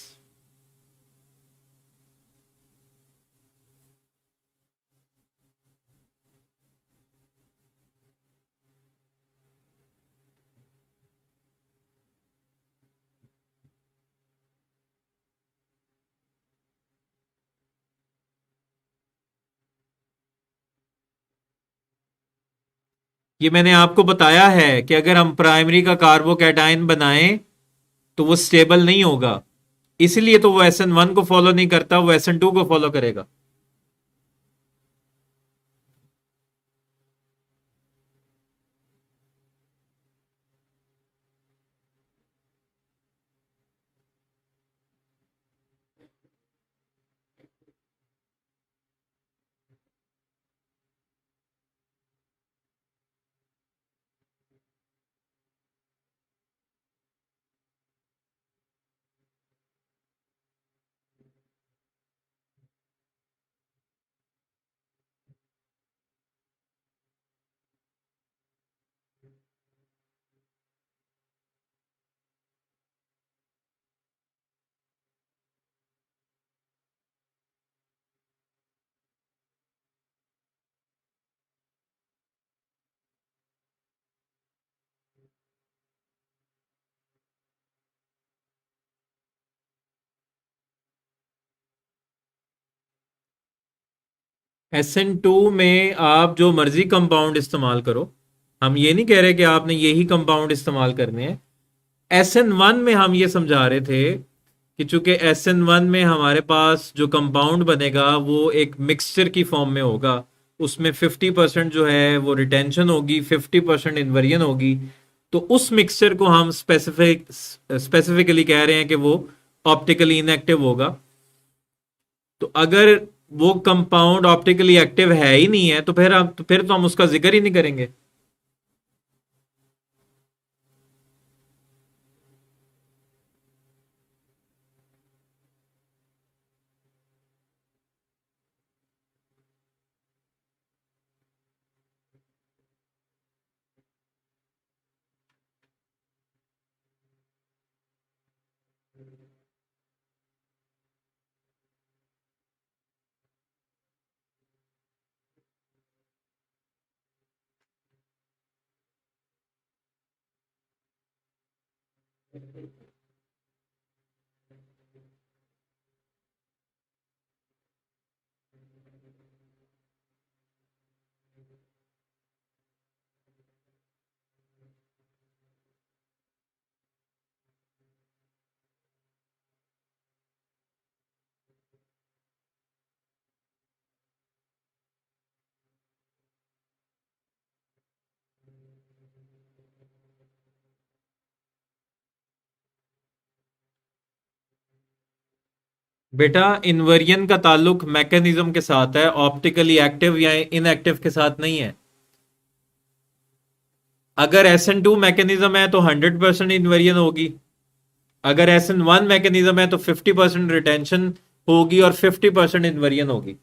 S1: ये मैंने आपको बताया है कि अगर हम प्राइमरी का कार्बोकैटायन बनाएं तो वो स्टेबल नहीं होगा, इसलिए तो वो SN1 को फॉलो नहीं करता, वो SN2 को फॉलो करेगा। SN2 में आप जो मर्जी कंपाउंड इस्तेमाल करो, हम ये नहीं कह रहे कि आपने यही कंपाउंड इस्तेमाल करने हैं। SN1 में हम ये समझा रहे थे कि चूंकि SN1 में हमारे पास जो कंपाउंड बनेगा वो एक मिक्सचर की फॉर्म में होगा, उसमें 50% जो है वो रिटेंशन होगी, 50% इन्वर्जन होगी। तो उस मिक्सचर को हम स्पेसिफिकली कह रहे हैं कि वो ऑप्टिकली इनएक्टिव होगा। तो अगर वो कंपाउंड ऑप्टिकली एक्टिव है ही नहीं है तो फिर तो हम उसका जिक्र ही नहीं करेंगे। बेटा, इन्वर्जन का ताल्लुक मैकेनिज्म के साथ है, ऑप्टिकली एक्टिव या इनएक्टिव के साथ नहीं है। अगर SN2 मैकेनिज्म है तो 100% इन्वर्जन होगी। अगर SN1 मैकेनिज्म है तो 50% रिटेंशन होगी और 50% इन्वर्जन होगी।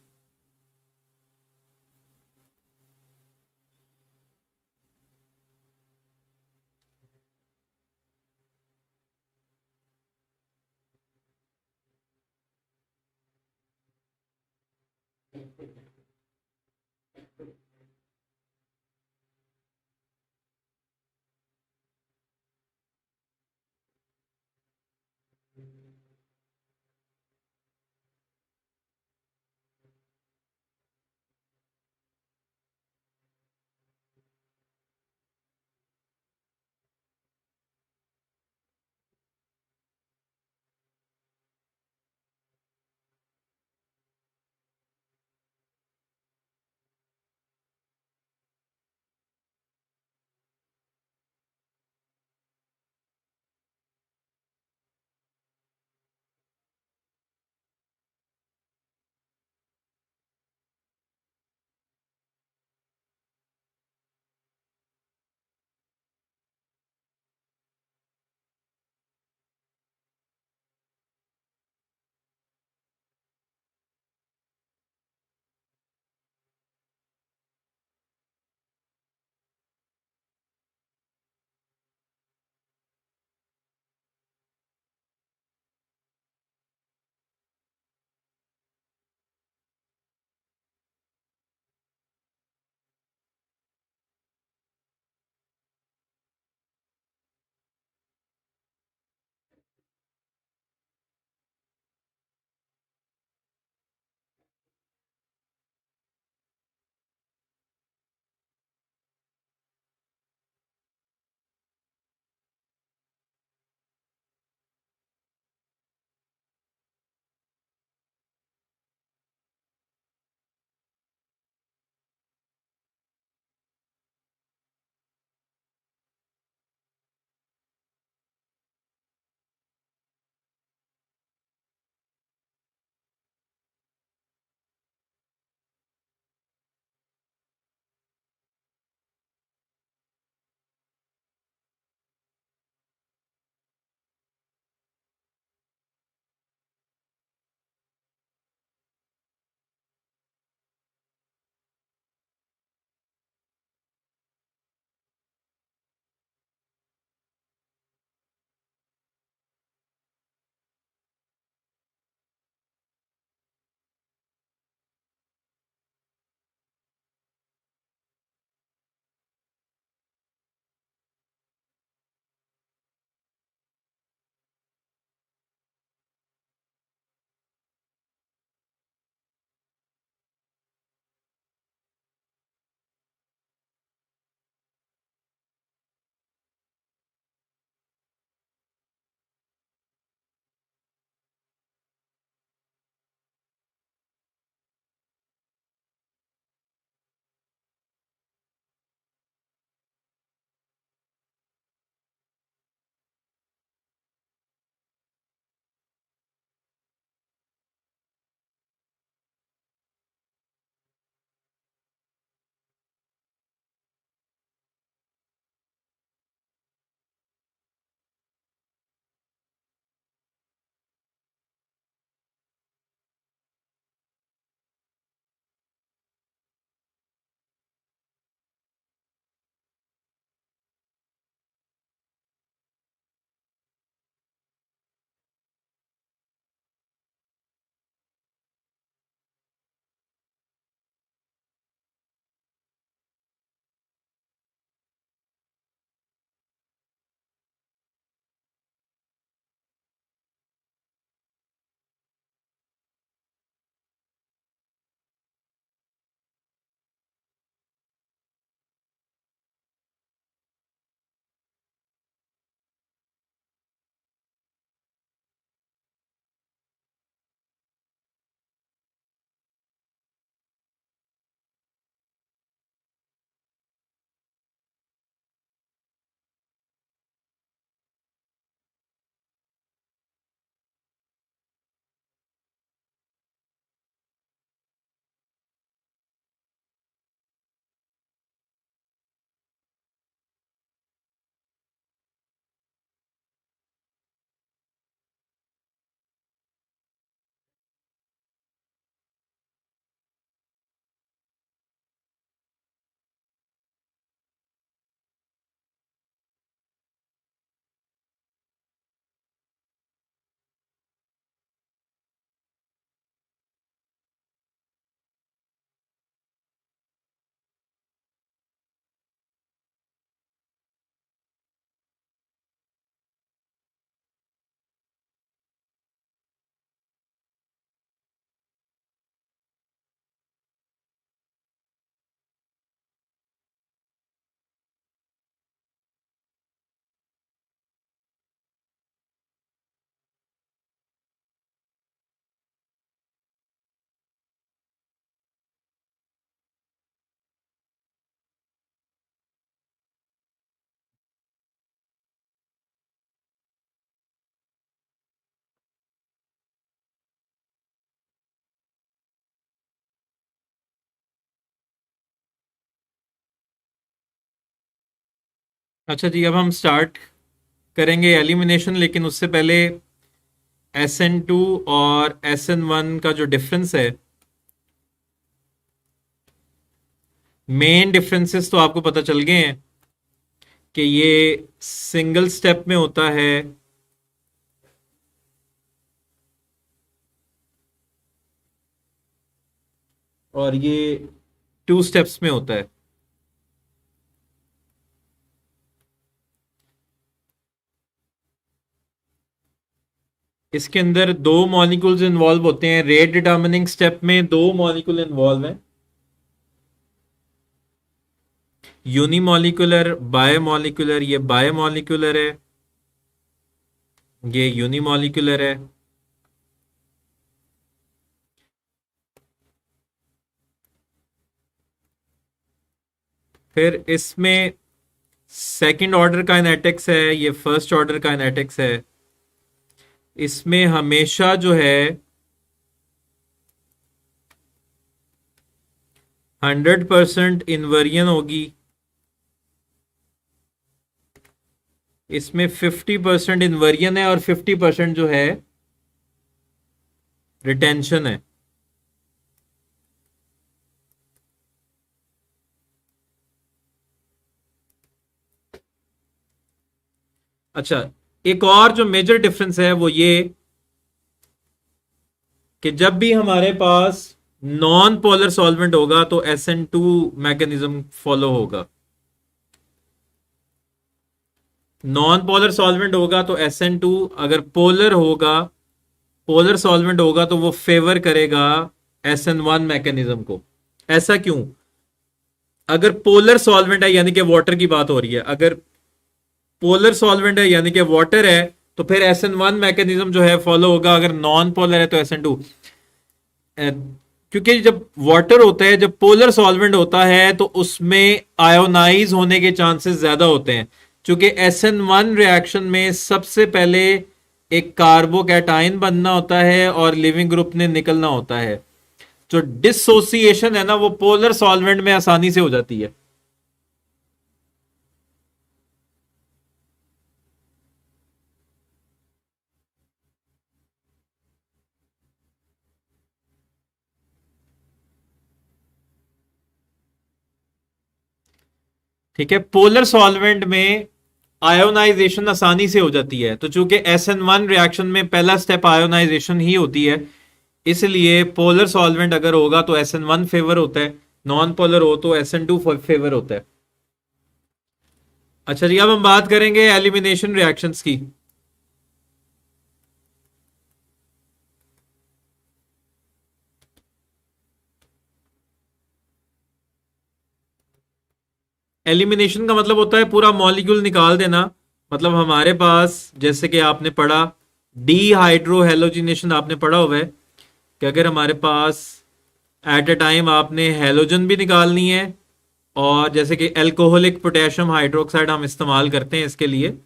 S1: अच्छा जी, अब हम स्टार्ट करेंगे एलिमिनेशन, लेकिन उससे पहले SN2 और SN1 का जो डिफरेंस है, मेन डिफरेंसेस तो आपको पता चल गए हैं कि ये सिंगल स्टेप में होता है और ये 2 स्टेप्स में होता है। इसके अंदर 2 मॉलिक्यूल्स इन्वॉल्व होते हैं। रेट डिटर्मिनिंग स्टेप में 2 मॉलिक्यूल इन्वॉल्व हैं, यूनिमॉलिक्यूलर, बायोमॉलिक्यूलर। ये बायोमॉलिक्यूलर है, ये यूनिमॉलिक्यूलर है। फिर इसमें सेकंड ऑर्डर काइनेटिक्स है, ये फर्स्ट ऑर्डर काइनेटिक्स है। इसमें हमेशा जो है 100% इनवर्जन होगी, इसमें 50% इन्वर्जन है और 50% जो है रिटेंशन है। अच्छा, एक और जो मेजर डिफरेंस है वो ये कि जब भी हमारे पास नॉन पोलर सॉल्वेंट होगा तो SN2 मैकेनिज्म फॉलो होगा। नॉन पोलर सॉल्वेंट होगा तो SN2, अगर पोलर होगा, पोलर सॉल्वेंट होगा तो वो फेवर करेगा SN1 मैकेनिज्म को। ऐसा क्यों? अगर पोलर सॉल्वेंट है यानी कि वाटर की बात हो रही है, अगर पोलर सॉल्वेंट है यानी कि वाटर है तो फिर SN1 मैकेनिज्म जो है फॉलो होगा। अगर नॉन पोलर है तो SN2। क्योंकि जब वाटर होता है, जब पोलर सॉल्वेंट होता है तो उसमें आयोनाइज होने के चांसेस ज्यादा होते हैं। क्योंकि SN1 रिएक्शन में सबसे पहले एक कार्बोकैटाइन बनना होता है और लिविंग ग्रुप ने निकलना होता है। जो डिसोसिएशन है ना, वो पोलर सॉल्वेंट में आसानी से हो जाती है। ठीक है, पोलर सॉल्वेंट में आयोनाइजेशन आसानी से हो जाती है। तो चूंकि SN1 रिएक्शन में पहला स्टेप आयोनाइजेशन ही होती है, इसलिए पोलर सॉल्वेंट अगर होगा तो SN1 फेवर होता है, नॉन पोलर हो तो SN2 फेवर होता है। अच्छा जी, अब हम बात करेंगे एलिमिनेशन रिएक्शंस की। एलिमिनेशन का मतलब होता है पूरा मॉलिक्यूल निकाल देना। मतलब हमारे पास, जैसे कि आपने पढ़ा, डीहाइड्रोहेलोजिनेशन आपने पढ़ा हुआ है कि अगर हमारे पास एट ए टाइम आपने हेलोजन भी निकालनी है, और जैसे कि एल्कोहलिक पोटेशियम हाइड्रोक्साइड हम इस्तेमाल करते हैं इसके लिए,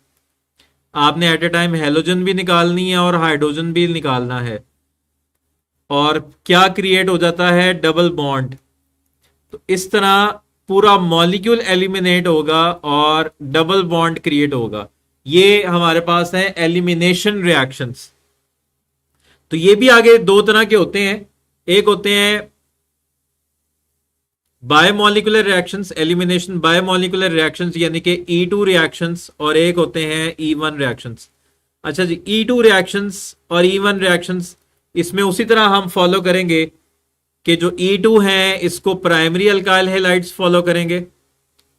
S1: आपने एट ए टाइम हेलोजन भी निकालनी है और हाइड्रोजन भी निकालना है। और क्या क्रिएट हो जाता है? Double bond. तो इस तरह पूरा मॉलिक्यूल एलिमिनेट होगा और डबल बॉन्ड क्रिएट होगा। ये हमारे पास है एलिमिनेशन रिएक्शंस। तो ये भी आगे 2 तरह के होते हैं। एक होते हैं biomolecular reactions, elimination biomolecular reactions यानी कि E2 रिएक्शंस, और एक होते हैं E1 रिएक्शंस। अच्छा जी, E2 रिएक्शंस और E1 रिएक्शंस, इसमें उसी तरह हम फॉलो करेंगे कि जो E2 हैं इसको प्राइमरी अल्काइल हैलाइड्स फॉलो करेंगे।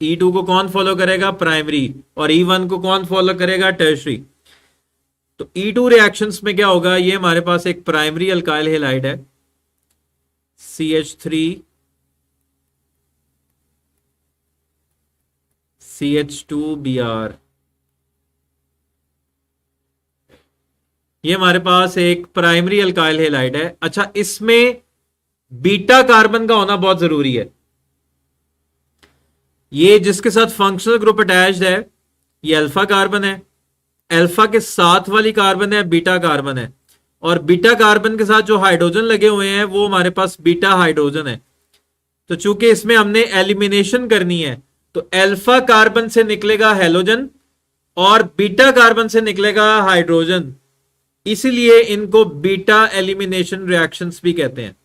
S1: E2 को कौन फॉलो करेगा? प्राइमरी। और E1 को कौन फॉलो करेगा? टर्शरी। तो E2 रिएक्शंस में क्या होगा? ये हमारे पास एक प्राइमरी अल्काइल हैलाइड है, CH3 CH2Br। ये हमारे पास एक प्राइमरी अल्काइल हैलाइड है। अच्छा, इसमें बीटा कार्बन का होना बहुत जरूरी है। ये जिसके साथ फंक्शनल ग्रुप अटैच्ड है ये अल्फा कार्बन है, अल्फा के साथ वाली कार्बन है बीटा कार्बन है, और बीटा कार्बन के साथ जो हाइड्रोजन लगे हुए हैं वो हमारे पास बीटा हाइड्रोजन है। तो चूंकि इसमें हमने एलिमिनेशन करनी है तो अल्फा कार्बन से निकलेगा हेलोजन और बीटा कार्बन से निकलेगा हाइड्रोजन, इसीलिए इनको बीटा एलिमिनेशन रिएक्शंस भी कहते हैं।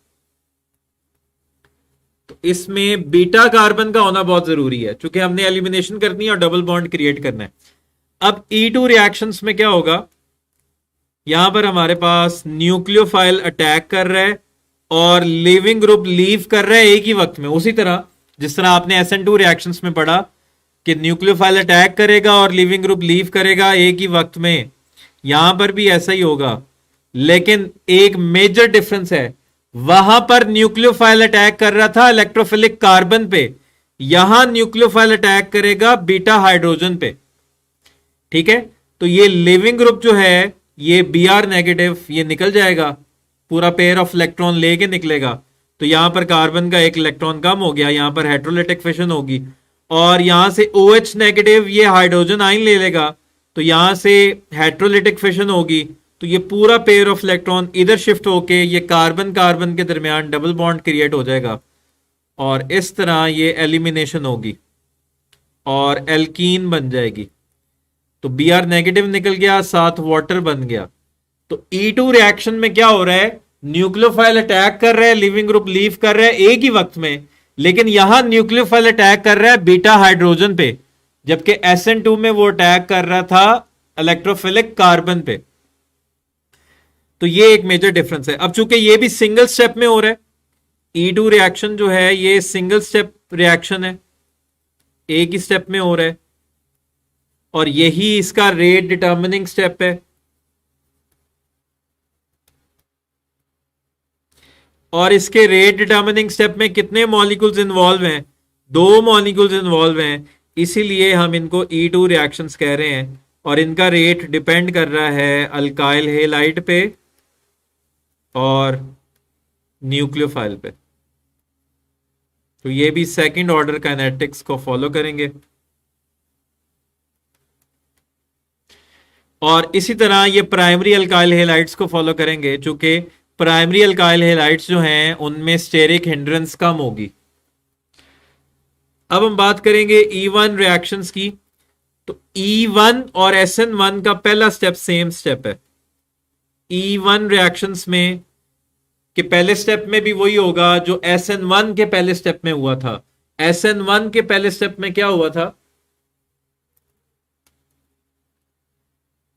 S1: तो इसमें बीटा कार्बन का होना बहुत जरूरी है, क्योंकि हमने एलिमिनेशन करनी है और डबल बॉन्ड क्रिएट करना है। अब E2 रिएक्शंस में क्या होगा, यहां पर हमारे पास न्यूक्लियोफाइल अटैक कर रहा है और लिविंग ग्रुप लीव कर रहा है एक ही वक्त में। उसी तरह जिस तरह आपने SN2 रिएक्शंस में पढ़ा कि न्यूक्लियोफाइल अटैक करेगा और लिविंग ग्रुप लीव करेगा एक ही वक्त में, यहां पर भी ऐसा ही होगा। लेकिन एक मेजर डिफरेंस है, वहां पर न्यूक्लियोफाइल अटैक कर रहा था इलेक्ट्रोफिलिक कार्बन पे, यहां न्यूक्लियोफाइल अटैक करेगा बीटा हाइड्रोजन पे। ठीक है, तो ये लिविंग ग्रुप जो है ये Br नेगेटिव ये निकल जाएगा, पूरा पेयर ऑफ इलेक्ट्रॉन लेके निकलेगा। तो यहां पर कार्बन का एक इलेक्ट्रॉन कम हो गया, यहां पर हेट्रोलिटिक फिशन होगी और यहां से OH नेगेटिव ये हाइड्रोजन आयन ले लेगा, तो यहां से हेट्रोलिटिक फिशन होगी। तो ये पूरा पेयर ऑफ इलेक्ट्रॉन इधर शिफ्ट होके ये कार्बन कार्बन के दरमियान डबल बॉन्ड क्रिएट हो जाएगा और इस तरह ये एलिमिनेशन होगी और एल्कीन बन जाएगी। तो Br नेगेटिव निकल गया, साथ वाटर बन गया। तो E2 रिएक्शन में क्या हो रहा है, न्यूक्लियोफाइल अटैक कर रहा है, लिविंग ग्रुप लीव कर रहा है एक ही वक्त में, लेकिन यहां न्यूक्लियोफाइल अटैक कर रहा है बीटा हाइड्रोजन पे, जबकि SN2 में वो अटैक कर रहा था इलेक्ट्रोफिलिक कार्बन पे। तो ये एक मेजर डिफरेंस है। अब चूंकि ये भी सिंगल स्टेप में हो रहा है, E2 रिएक्शन जो है ये सिंगल स्टेप रिएक्शन है, एक ही स्टेप में हो रहा है और यही इसका रेट डिटर्मिनिंग स्टेप है। और इसके रेट डिटर्मिनिंग स्टेप में कितने मॉलिक्यूल्स इन्वॉल्व हैं, 2 मॉलिक्यूल्स इन्वॉल्व हैं, इसीलिए हम इनको E2 रिएक्शंस कह रहे हैं और इनका रेट डिपेंड कर रहा है अल्काइल हेलाइड पे और न्यूक्लियोफाइल पे। तो ये भी सेकंड ऑर्डर काइनेटिक्स को फॉलो करेंगे। और इसी तरह ये प्राइमरी अल्काइल हेलाइड्स को फॉलो करेंगे, चूंकि प्राइमरी अल्काइल हेलाइड्स जो हैं उनमें स्टेरिक हिंड्रेंस कम होगी। अब हम बात करेंगे E1 रिएक्शंस की। तो E1 और SN1 का पहला स्टेप सेम स्टेप है। E1 रिएक्शंस में के पहले स्टेप में भी वही होगा जो SN1 के पहले स्टेप में हुआ था। SN1 के पहले स्टेप में क्या हुआ था,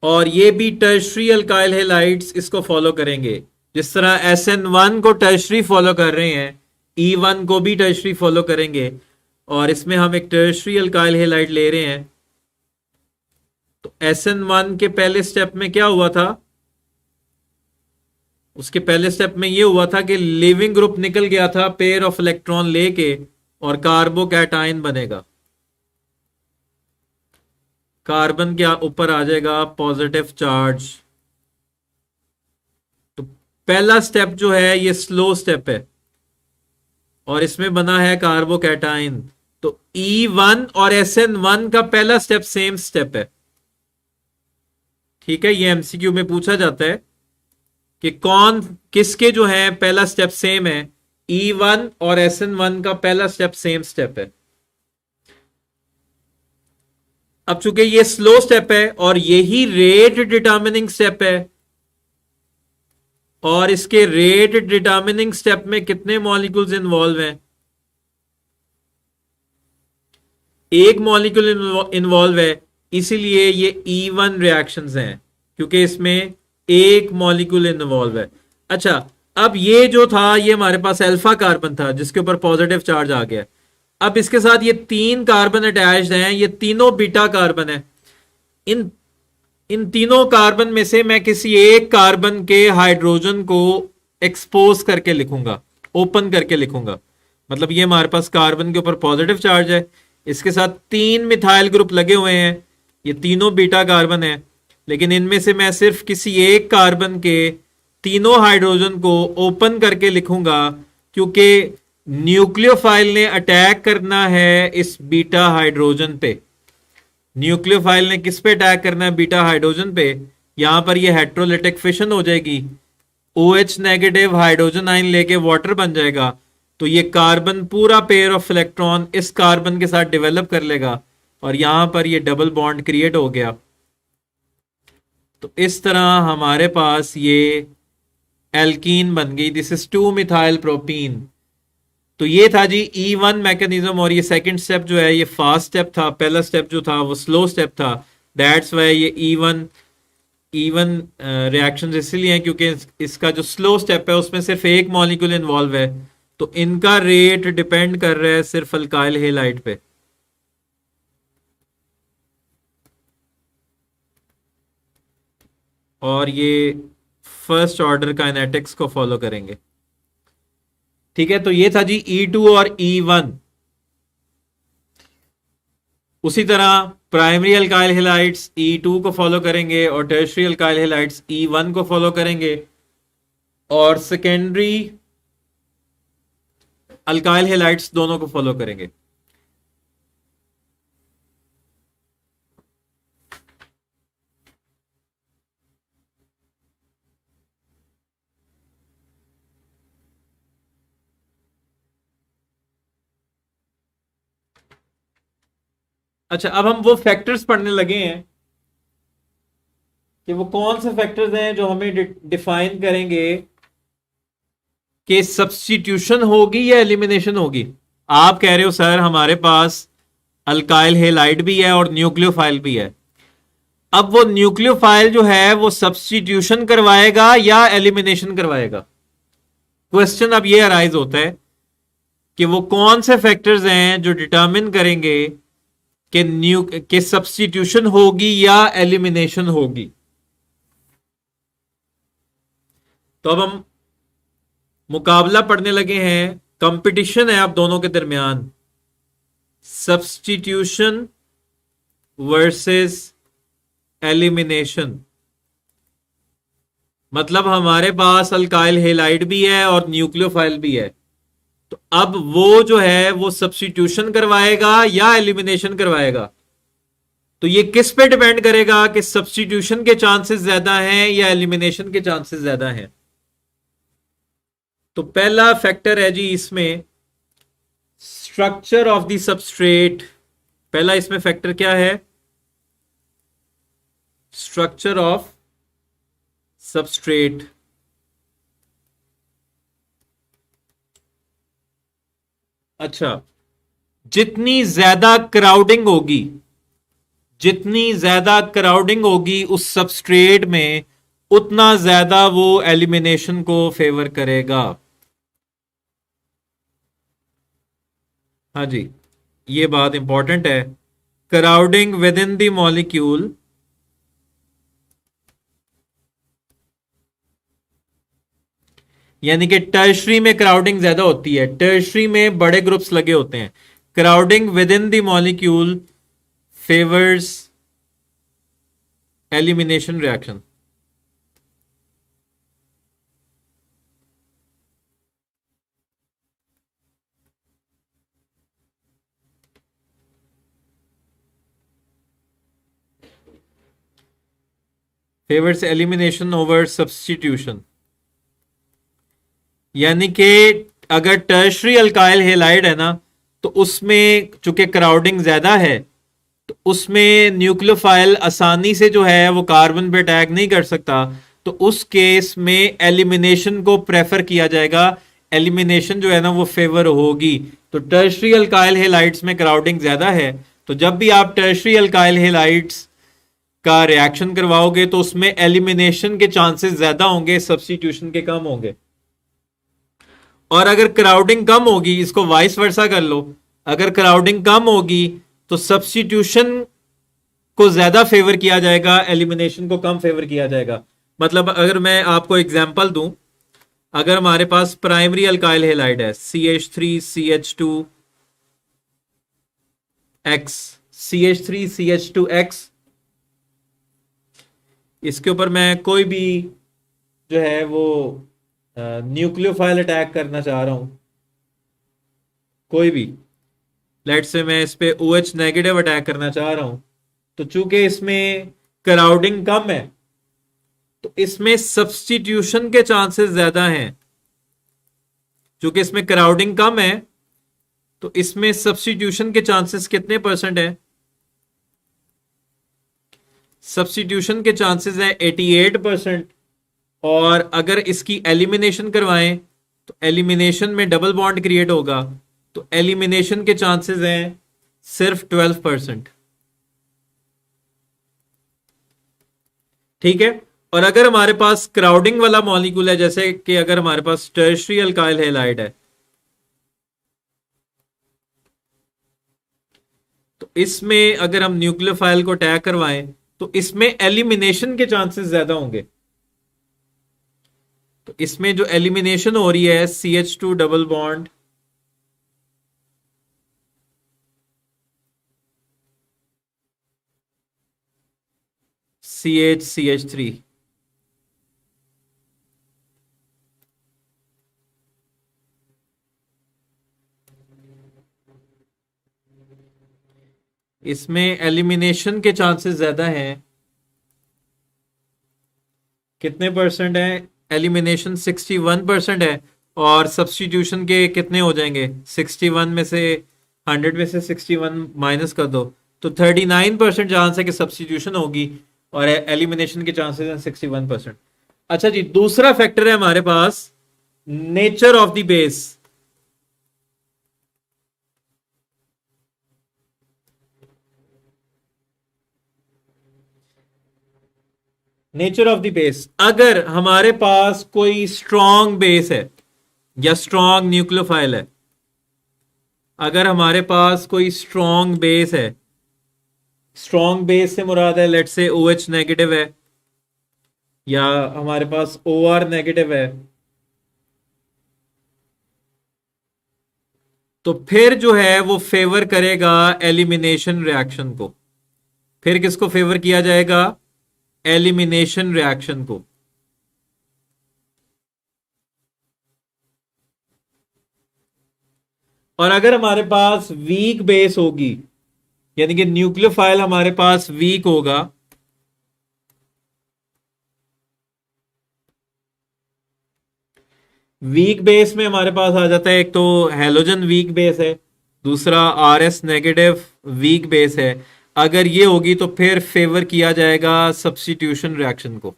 S1: और ये भी टर्शरी अल्काइल हेलाइड्स इसको फॉलो करेंगे। जिस तरह SN1 को टर्शरी फॉलो कर रहे हैं, E1 को भी टर्शरी फॉलो करेंगे। और इसमें हम एक टर्शरी अल्काइल हेलाइड ले रहे हैं। तो SN1 के पहले स्टेप में क्या हुआ था, उसके पहले स्टेप में ये हुआ था कि लिविंग ग्रुप निकल गया था पेयर ऑफ इलेक्ट्रॉन लेके और कार्बोकैटायन बनेगा। कार्बन के ऊपर आ जाएगा पॉजिटिव चार्ज। तो पहला स्टेप जो है ये स्लो स्टेप है और इसमें बना है कार्बोकैटायन। तो E1 और SN1 का पहला स्टेप सेम स्टेप है। ठीक है, ये MCQ में पूछा जाता है कि कौन किसके जो है पहला स्टेप सेम है। E1 और SN1 का पहला स्टेप सेम स्टेप है। अब चूंकि ये स्लो स्टेप है और यही रेट डिटर्मिनिंग स्टेप है, और इसके रेट डिटर्मिनिंग स्टेप में कितने मॉलिक्यूल्स इन्वॉल्व हैं, एक मॉलिक्यूल इन्वॉल्व है, इसीलिए ये E1 रिएक्शंस हैं, क्योंकि इसमें एक मॉलिक्यूल इन्वॉल्व है। अच्छा, अब ये जो था ये हमारे पास अल्फा कार्बन था जिसके ऊपर पॉजिटिव चार्ज आ गया। अब इसके साथ ये 3 कार्बन अटैच्ड हैं, ये तीनों बीटा कार्बन है। इन तीनों कार्बन में से मैं किसी एक कार्बन के हाइड्रोजन को एक्सपोज करके लिखूंगा, ओपन करके लिखूंगा। मतलब ये हमारे पास कार्बन के ऊपर पॉजिटिव चार्ज है, इसके साथ 3 मिथाइल ग्रुप लगे हुए हैं, ये तीनों बीटा कार्बन है, लेकिन इनमें से मैं सिर्फ किसी एक कार्बन के तीनों हाइड्रोजन को ओपन करके लिखूंगा, क्योंकि न्यूक्लियोफाइल ने अटैक करना है इस बीटा हाइड्रोजन पे। न्यूक्लियोफाइल ने किस पे अटैक करना है, बीटा हाइड्रोजन पे। यहां पर ये हेट्रोलिटिक फिशन हो जाएगी, OH नेगेटिव हाइड्रोजन आयन लेके वाटर बन जाएगा। तो ये कार्बन पूरा पेयर ऑफ इलेक्ट्रॉन इस कार्बन के साथ डेवलप कर लेगा और यहां पर ये डबल बॉन्ड क्रिएट हो गया। तो इस तरह हमारे पास ये एल्कीन बन गई। This is 2 methyl propene. तो ये था जी E1 मैकेनिज्म। और ये सेकंड स्टेप जो है ये फास्ट स्टेप था, पहला स्टेप जो था वो स्लो स्टेप था। दैट्स वाई ये E1 रिएक्शन इसलिए हैं क्योंकि इसका जो स्लो स्टेप है उसमें सिर्फ एक मॉलिक्यूल इन्वॉल्व है, तो इनका रेट डिपेंड कर रहा है सिर्फ अल्काइल हेलाइड पे। और ये फर्स्ट ऑर्डर काइनेटिक्स को फॉलो करेंगे। ठीक है, तो ये था जी E2 और E1। उसी तरह प्राइमरी अल्काइल हेलाइड्स E2 को फॉलो करेंगे और टर्शियरी अल्काइल हेलाइड्स E1 को फॉलो करेंगे, और सेकेंडरी अल्काइल हेलाइड्स दोनों को फॉलो करेंगे। अच्छा, अब हम वो फैक्टर्स पढ़ने लगे हैं कि वो कौन से फैक्टर्स हैं जो हमें डिफाइन करेंगे कि सब्स्टिट्यूशन होगी या एलिमिनेशन होगी। आप कह रहे हो सर हमारे पास अल्काइल हेलाइड भी है और न्यूक्लियोफाइल भी है। अब वो न्यूक्लियोफाइल जो है वो सब्स्टिट्यूशन करवाएगा या एलिमिनेशन करवाएगा। क्वेश्चन अब ये अराइज होता है कि वो कौन से फैक्टर्स हैं जो डिटरमिन करेंगे कि सब्स्टिट्यूशन होगी या एलिमिनेशन होगी। तो अब हम मुकाबला पढ़ने लगे हैं, कंपटीशन है अब दोनों के दरमियान, सब्स्टिट्यूशन वर्सेस एलिमिनेशन। मतलब हमारे पास अल्काइल हेलाइड भी है और न्यूक्लियोफाइल भी है, तो अब वो जो है वो सब्स्टिट्यूशन करवाएगा या एलिमिनेशन करवाएगा। तो ये किस पे डिपेंड करेगा कि सब्स्टिट्यूशन के चांसेस ज्यादा हैं या एलिमिनेशन के चांसेस ज्यादा हैं। तो पहला फैक्टर है जी इसमें स्ट्रक्चर ऑफ द सबस्ट्रेट। पहला इसमें फैक्टर क्या है? Structure of substrate. अच्छा, जितनी ज्यादा क्राउडिंग होगी, जितनी ज्यादा क्राउडिंग होगी उस सबस्ट्रेट में, उतना ज्यादा वो एलिमिनेशन को फेवर करेगा। हाँ जी, ये बात इंपॉर्टेंट है। Crowding with in the molecule यानी कि टर्शरी में क्राउडिंग ज्यादा होती है, टर्शरी में बड़े ग्रुप्स लगे होते हैं। Crowding with in the molecule favours elimination reaction. Favours elimination over substitution. यानी कि अगर टर्शरी अल्काइल हेलाइड है ना, तो उसमें चूंकि क्राउडिंग ज्यादा है, तो उसमें न्यूक्लियोफाइल आसानी से जो है वो कार्बन पे अटैक नहीं कर सकता, तो उस केस में एलिमिनेशन को प्रेफर किया जाएगा। एलिमिनेशन जो है ना वो फेवर होगी। तो टर्शरी अल्काइल हेलाइड्स में क्राउडिंग ज्यादा है, तो जब भी आप टर्शरी अल्काइल हेलाइड्स का रिएक्शन करवाओगे तो उसमें एलिमिनेशन के चांसेस ज्यादा होंगे, सब्स्टिट्यूशन के कम होंगे। और अगर क्राउडिंग कम होगी, इसको वाइस वर्सा कर लो, अगर क्राउडिंग कम होगी तो सब्स्टिट्यूशन को ज्यादा फेवर किया जाएगा, एलिमिनेशन को कम फेवर किया जाएगा। मतलब अगर मैं आपको एग्जांपल दूं, अगर हमारे पास प्राइमरी अल्काइल हेलाइड है CH3CH2X, CH3CH2X, इसके ऊपर मैं कोई भी जो है वो न्यूक्लियोफाइल अटैक करना चाह रहा हूं, कोई भी, लेट से मैं इस पे OH नेगेटिव अटैक करना चाह रहा हूं, तो चूंकि इसमें क्राउडिंग कम है तो इसमें सब्स्टिट्यूशन के चांसेस ज्यादा हैं। क्योंकि इसमें क्राउडिंग कम है, तो इसमें सब्स्टिट्यूशन के चांसेस कितने परसेंट है? सब्स्टिट्यूशन के चांसेस है 88%। और अगर इसकी एलिमिनेशन करवाएं तो एलिमिनेशन में डबल बॉन्ड क्रिएट होगा, तो एलिमिनेशन के चांसेस हैं सिर्फ 12%। ठीक है। और अगर हमारे पास क्राउडिंग वाला मॉलिक्यूल है, जैसे कि अगर हमारे पास टर्शियरी अल्काइल हैलाइड है, तो इसमें अगर हम न्यूक्लियोफाइल को अटैक करवाएं तो इसमें एलिमिनेशन के चांसेस ज्यादा होंगे। तो इसमें जो एलिमिनेशन हो रही है CH2 डबल बॉन्ड CH3, इसमें एलिमिनेशन के चांसेस ज्यादा हैं। कितने परसेंट है? एलिमिनेशन 61% है। और सब्स्टिट्यूशन के कितने हो जाएंगे? 61 में से 100 में से 61 माइनस कर दो, तो 39% चांस है कि सब्स्टिट्यूशन होगी और एलिमिनेशन के चांसेस हैं 61%। अच्छा जी, दूसरा फैक्टर है हमारे पास nature of the base. Nature of the base, अगर हमारे पास कोई स्ट्रॉन्ग बेस है या स्ट्रॉन्ग न्यूक्लियोफाइल है, अगर हमारे पास कोई स्ट्रॉन्ग बेस है, स्ट्रॉन्ग बेस से मुराद है लेट्स से OH नेगेटिव है या हमारे पास OR नेगेटिव है, तो फिर जो है वो फेवर करेगा एलिमिनेशन रिएक्शन को। फिर किसको फेवर किया जाएगा? एलिमिनेशन रिएक्शन को। और अगर हमारे पास वीक बेस होगी, यानी कि न्यूक्लियोफाइल हमारे पास वीक होगा, वीक बेस में हमारे पास आ जाता है, एक तो हेलोजन वीक बेस है, दूसरा RS नेगेटिव वीक बेस है। अगर ये होगी तो फिर फेवर किया जाएगा सब्स्टिट्यूशन रिएक्शन को।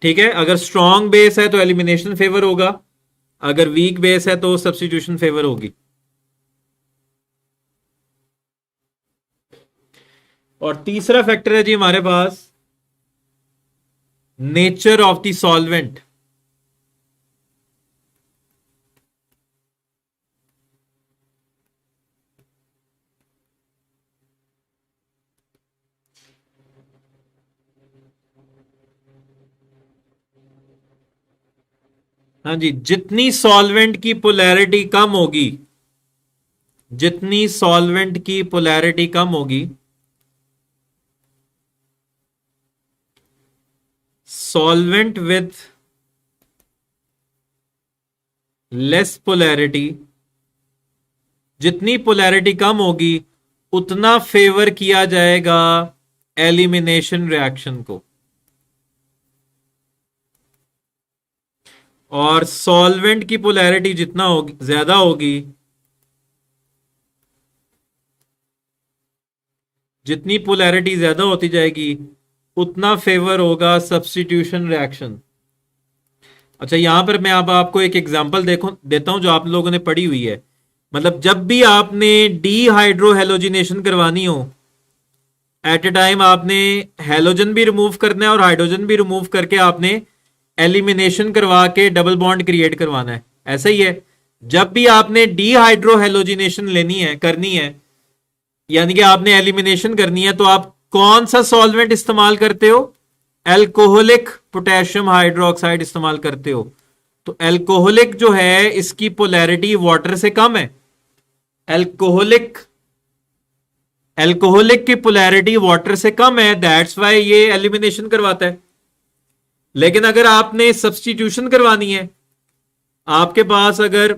S1: ठीक है। अगर स्ट्रॉन्ग बेस है तो एलिमिनेशन फेवर होगा, अगर वीक बेस है तो सब्स्टिट्यूशन फेवर होगी। और तीसरा फैक्टर है जी हमारे पास नेचर ऑफ द सॉल्वेंट। हाँ जी, जितनी सॉल्वेंट की पोलैरिटी कम होगी, जितनी सॉल्वेंट की पोलैरिटी कम होगी, सॉल्वेंट विथ लेस पोलैरिटी, जितनी पोलैरिटी कम होगी उतना फेवर किया जाएगा एलिमिनेशन रिएक्शन को। और सॉल्वेंट की पोलैरिटी जितना होगी ज्यादा होगी, जितनी पोलैरिटी ज्यादा होती जाएगी उतना फेवर होगा सब्स्टिट्यूशन रिएक्शन। अच्छा, यहां पर मैं अब आपको एक एग्जांपल देता हूं जो आप लोगों ने पढ़ी हुई है। मतलब जब भी आपने डीहाइड्रोहेलोजिनेशन करवानी हो, एट ए टाइम आपने हेलोजन भी रिमूव करना है और हाइड्रोजन भी रिमूव करके आपने एलिमिनेशन करवा के डबल बॉन्ड क्रिएट करवाना है। ऐसा ही है, जब भी आपने डीहाइड्रोहेलोजिनेशन लेनी है, करनी है, यानी कि आपने एलिमिनेशन करनी है, तो आप कौन सा सॉल्वेंट इस्तेमाल करते हो? एल्कोहलिक पोटेशियम हाइड्रोक्साइड इस्तेमाल करते हो। तो एल्कोहलिक जो है इसकी पोलैरिटी वाटर से कम है, एल्कोहलिक की पोलैरिटी वाटर से कम है, दैट्स वाई ये एलिमिनेशन करवाता है। लेकिन अगर आपने सब्स्टिट्यूशन करवानी है, आपके पास अगर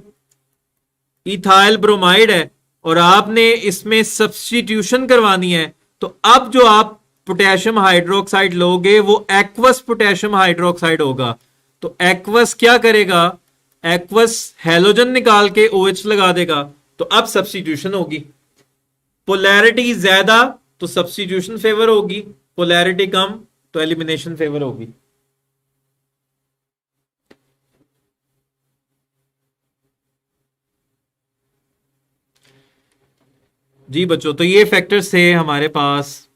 S1: इथाइल ब्रोमाइड है और आपने इसमें सब्स्टिट्यूशन करवानी है, तो अब जो आप पोटेशियम हाइड्रोक्साइड लोगे वो एक्वस पोटेशियम हाइड्रोक्साइड होगा, तो एक्वस क्या करेगा, एक्वस हैलोजन निकाल के OH लगा देगा, तो अब सब्स्टिट्यूशन होगी। पोलैरिटी ज्यादा तो सब्स्टिट्यूशन फेवर होगी, पोलैरिटी कम तो एलिमिनेशन फेवर होगी। जी बच्चों, तो ये फैक्टर्स थे हमारे पास,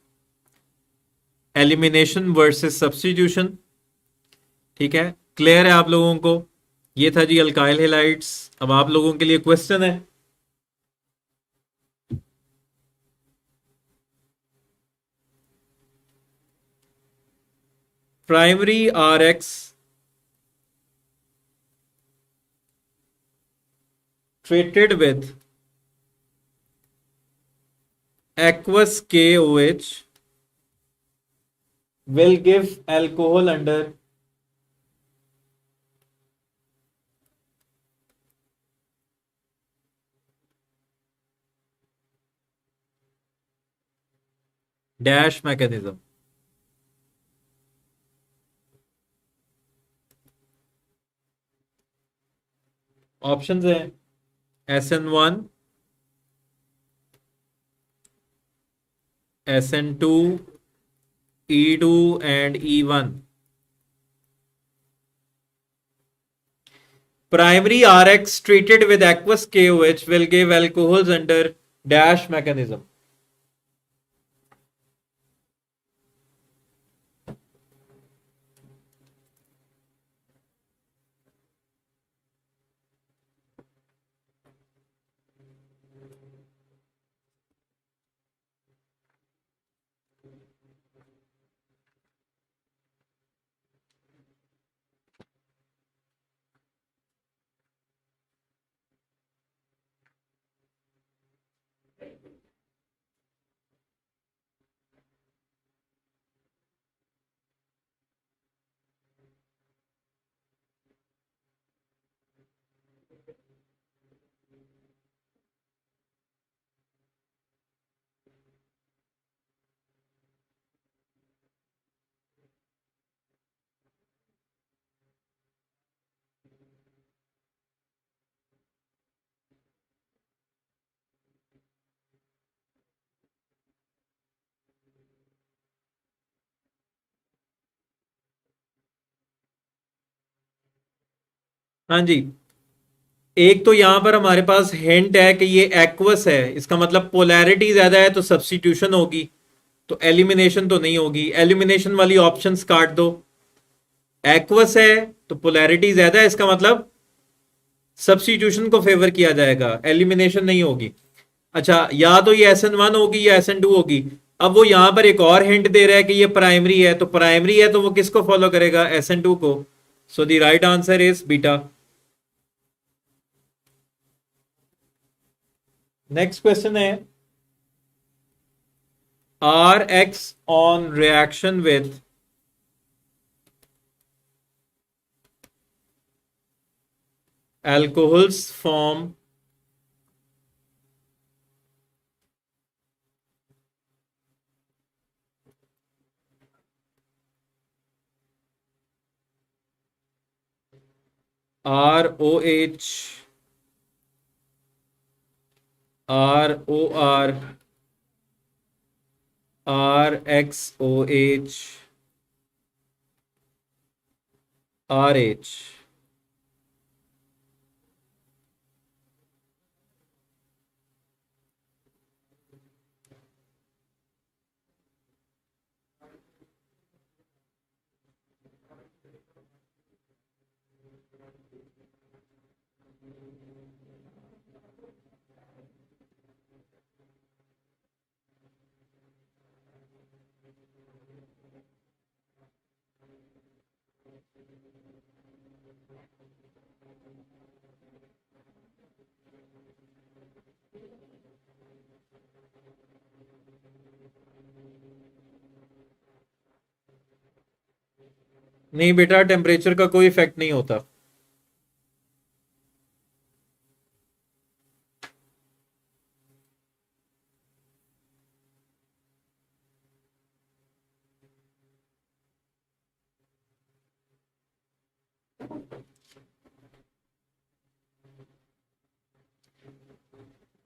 S1: एलिमिनेशन वर्सेस सब्स्टिट्यूशन। ठीक है, क्लियर है आप लोगों को? ये था जी अल्काइल हेलाइड्स। अब आप लोगों के लिए क्वेश्चन है। Primary RX treated with aqueous KOH will give alcohol under dash mechanism। Options हैं SN1, SN2, E2 and E1। Primary RX treated with aqueous KOH will give alcohols under dash mechanism। हाँ जी, एक तो यहां पर हमारे पास हिंट है कि ये एक्वस है, इसका मतलब पोलैरिटी ज्यादा है तो सब्स्टिट्यूशन होगी, तो एलिमिनेशन तो नहीं होगी। एलिमिनेशन वाली ऑप्शंस काट दो। एक्वस है तो पोलैरिटी ज्यादा है, इसका मतलब सब्स्टिट्यूशन को फेवर किया जाएगा, एलिमिनेशन नहीं होगी। अच्छा, या तो ये SN1 होगी या SN2 होगी। अब वो यहां पर एक और हिंट दे रहा है कि ये प्राइमरी है, तो प्राइमरी है तो वो किसको फॉलो करेगा, SN2 को। So the right answer is beta. Next question है, RX on reaction with alcohols form ROH, ROR, RXOH, RH। नहीं बेटा, टेम्परेचर का कोई इफेक्ट नहीं होता।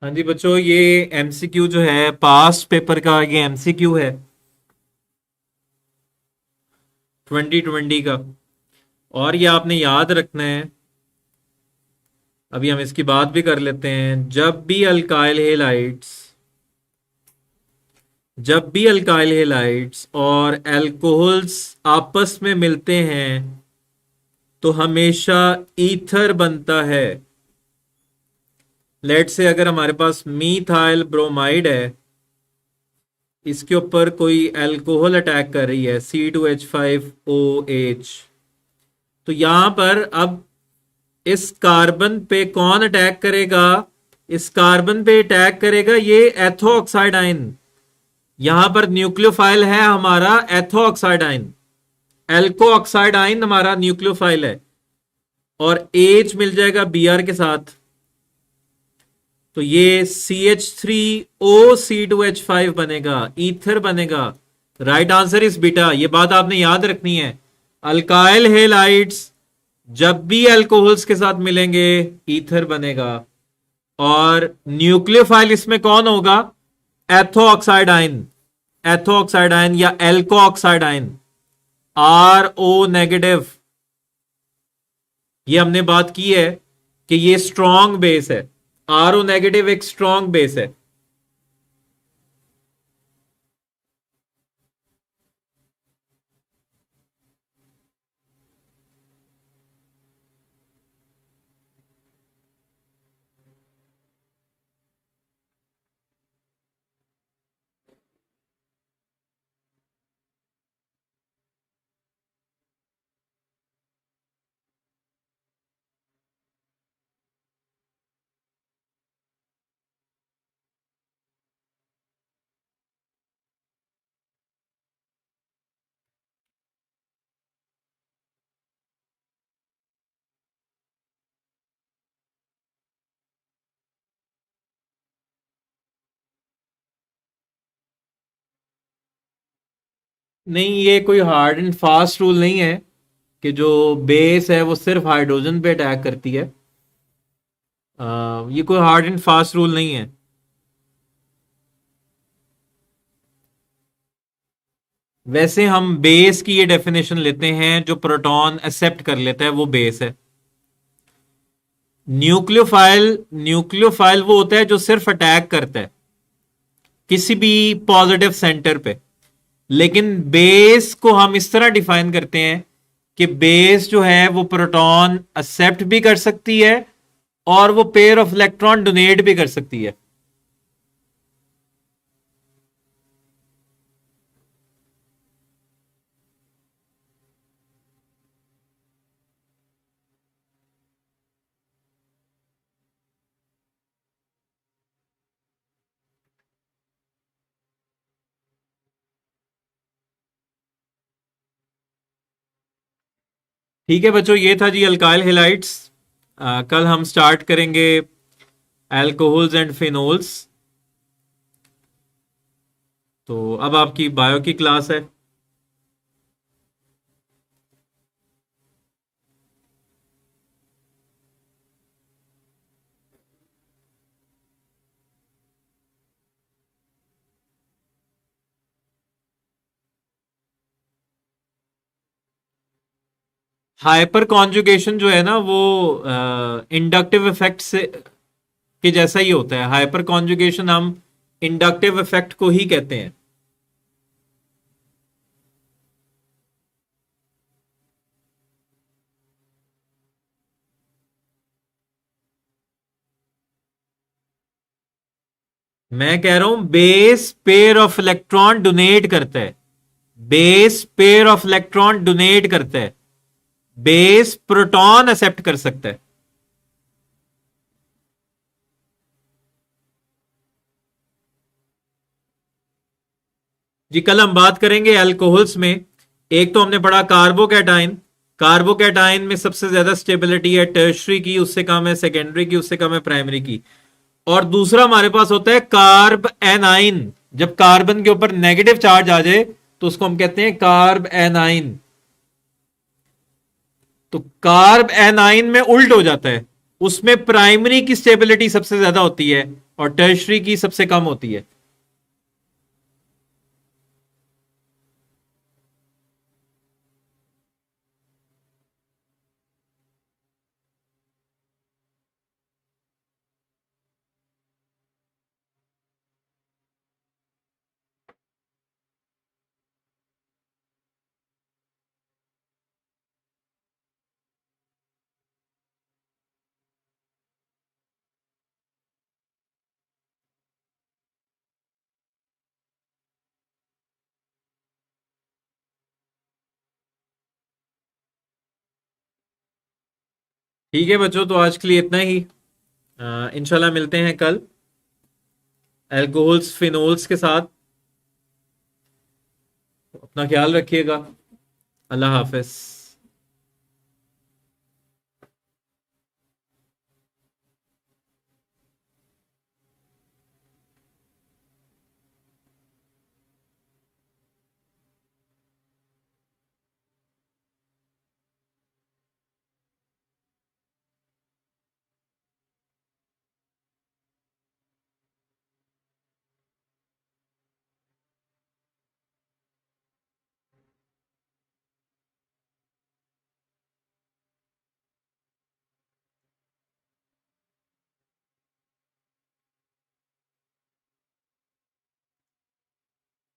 S1: हाँ जी बच्चों, ये एमसीक्यू जो है पास्ट पेपर का, ये एमसीक्यू है 2020 का। और ये आपने याद रखना है। अभी हम इसकी बात भी कर लेते हैं। जब भी अल्काइल हेलाइड्स और अल्कोहल्स आपस में मिलते हैं तो हमेशा ईथर बनता है। लेट से अगर हमारे पास मीथाइल ब्रोमाइड है, इसके ऊपर कोई अल्कोहल अटैक कर रही है C2H5OH, तो यहां पर अब इस कार्बन पे कौन अटैक करेगा? इस कार्बन पे अटैक करेगा ये एथो ऑक्साइडाइन। यहां पर न्यूक्लियोफाइल है हमारा एथो ऑक्साइडाइन, एल्को ऑक्साइडाइन हमारा न्यूक्लियोफाइल है, और एच मिल जाएगा Br के साथ। तो ये CH3OC2H5 बनेगा, ईथर बनेगा। Right answer is beta. ये बात आपने याद रखनी है। अल्काइल हेलाइड्स जब भी अल्कोहल्स के साथ मिलेंगे ईथर बनेगा, और न्यूक्लियोफाइल इसमें कौन होगा? एथो ऑक्साइडाइन, एथो ऑक्साइडाइन या एल्को ऑक्साइडाइन, RO नेगेटिव। ये हमने बात की है कि ये स्ट्रॉन्ग बेस है। RO नेगेटिव एक स्ट्रॉन्ग बेस है। नहीं, ये कोई हार्ड एंड फास्ट रूल नहीं है कि जो बेस है वो सिर्फ हाइड्रोजन पे अटैक करती है। ये कोई हार्ड एंड फास्ट रूल नहीं है। वैसे हम बेस की ये डेफिनेशन लेते हैं, जो प्रोटॉन एक्सेप्ट कर लेता है वो बेस है। न्यूक्लियोफाइल वो होता है जो सिर्फ अटैक करता है किसी भी पॉजिटिव सेंटर पे। लेकिन बेस को हम इस तरह डिफाइन करते हैं कि बेस जो है वो प्रोटॉन एक्सेप्ट भी कर सकती है और वो पेयर ऑफ इलेक्ट्रॉन डोनेट भी कर सकती है। ठीक है बच्चों, ये था जी अल्काइल हेलाइड्स। कल हम स्टार्ट करेंगे अल्कोहल्स एंड फिनोल्स। तो अब आपकी बायो की क्लास है। हाइपर कॉन्जुगेशन जो है ना वो इंडक्टिव इफेक्ट से के जैसा ही होता है। हाइपर कॉन्जुगेशन हम इंडक्टिव इफेक्ट को ही कहते हैं। मैं कह रहा हूं base pair of electron donate करता है। Base pair of electron donate करता है। बेस प्रोटॉन एक्सेप्ट कर सकता है। जी कल हम बात करेंगे अल्कोहल्स में। एक तो हमने पढ़ा कार्बोकैटाइन। कार्बोकैटाइन में सबसे ज्यादा स्टेबिलिटी है टर्शरी की, उससे कम है सेकेंडरी की, उससे कम है प्राइमरी की। और दूसरा हमारे पास होता है कार्ब एनाइन। जब कार्बन के ऊपर नेगेटिव चार्ज आ जाए तो उसको हम कहते हैं कार्ब एनाइन। तो कार्ब एनाइन में उल्ट हो जाता है, उसमें प्राइमरी की स्टेबिलिटी सबसे ज्यादा होती है और टर्शरी की सबसे कम होती है। ठीक है बच्चों, तो आज के लिए इतना ही। इंशाल्लाह मिलते हैं कल अल्कोहल्स फिनोल्स के साथ। अपना ख्याल रखिएगा। अल्लाह हाफिज।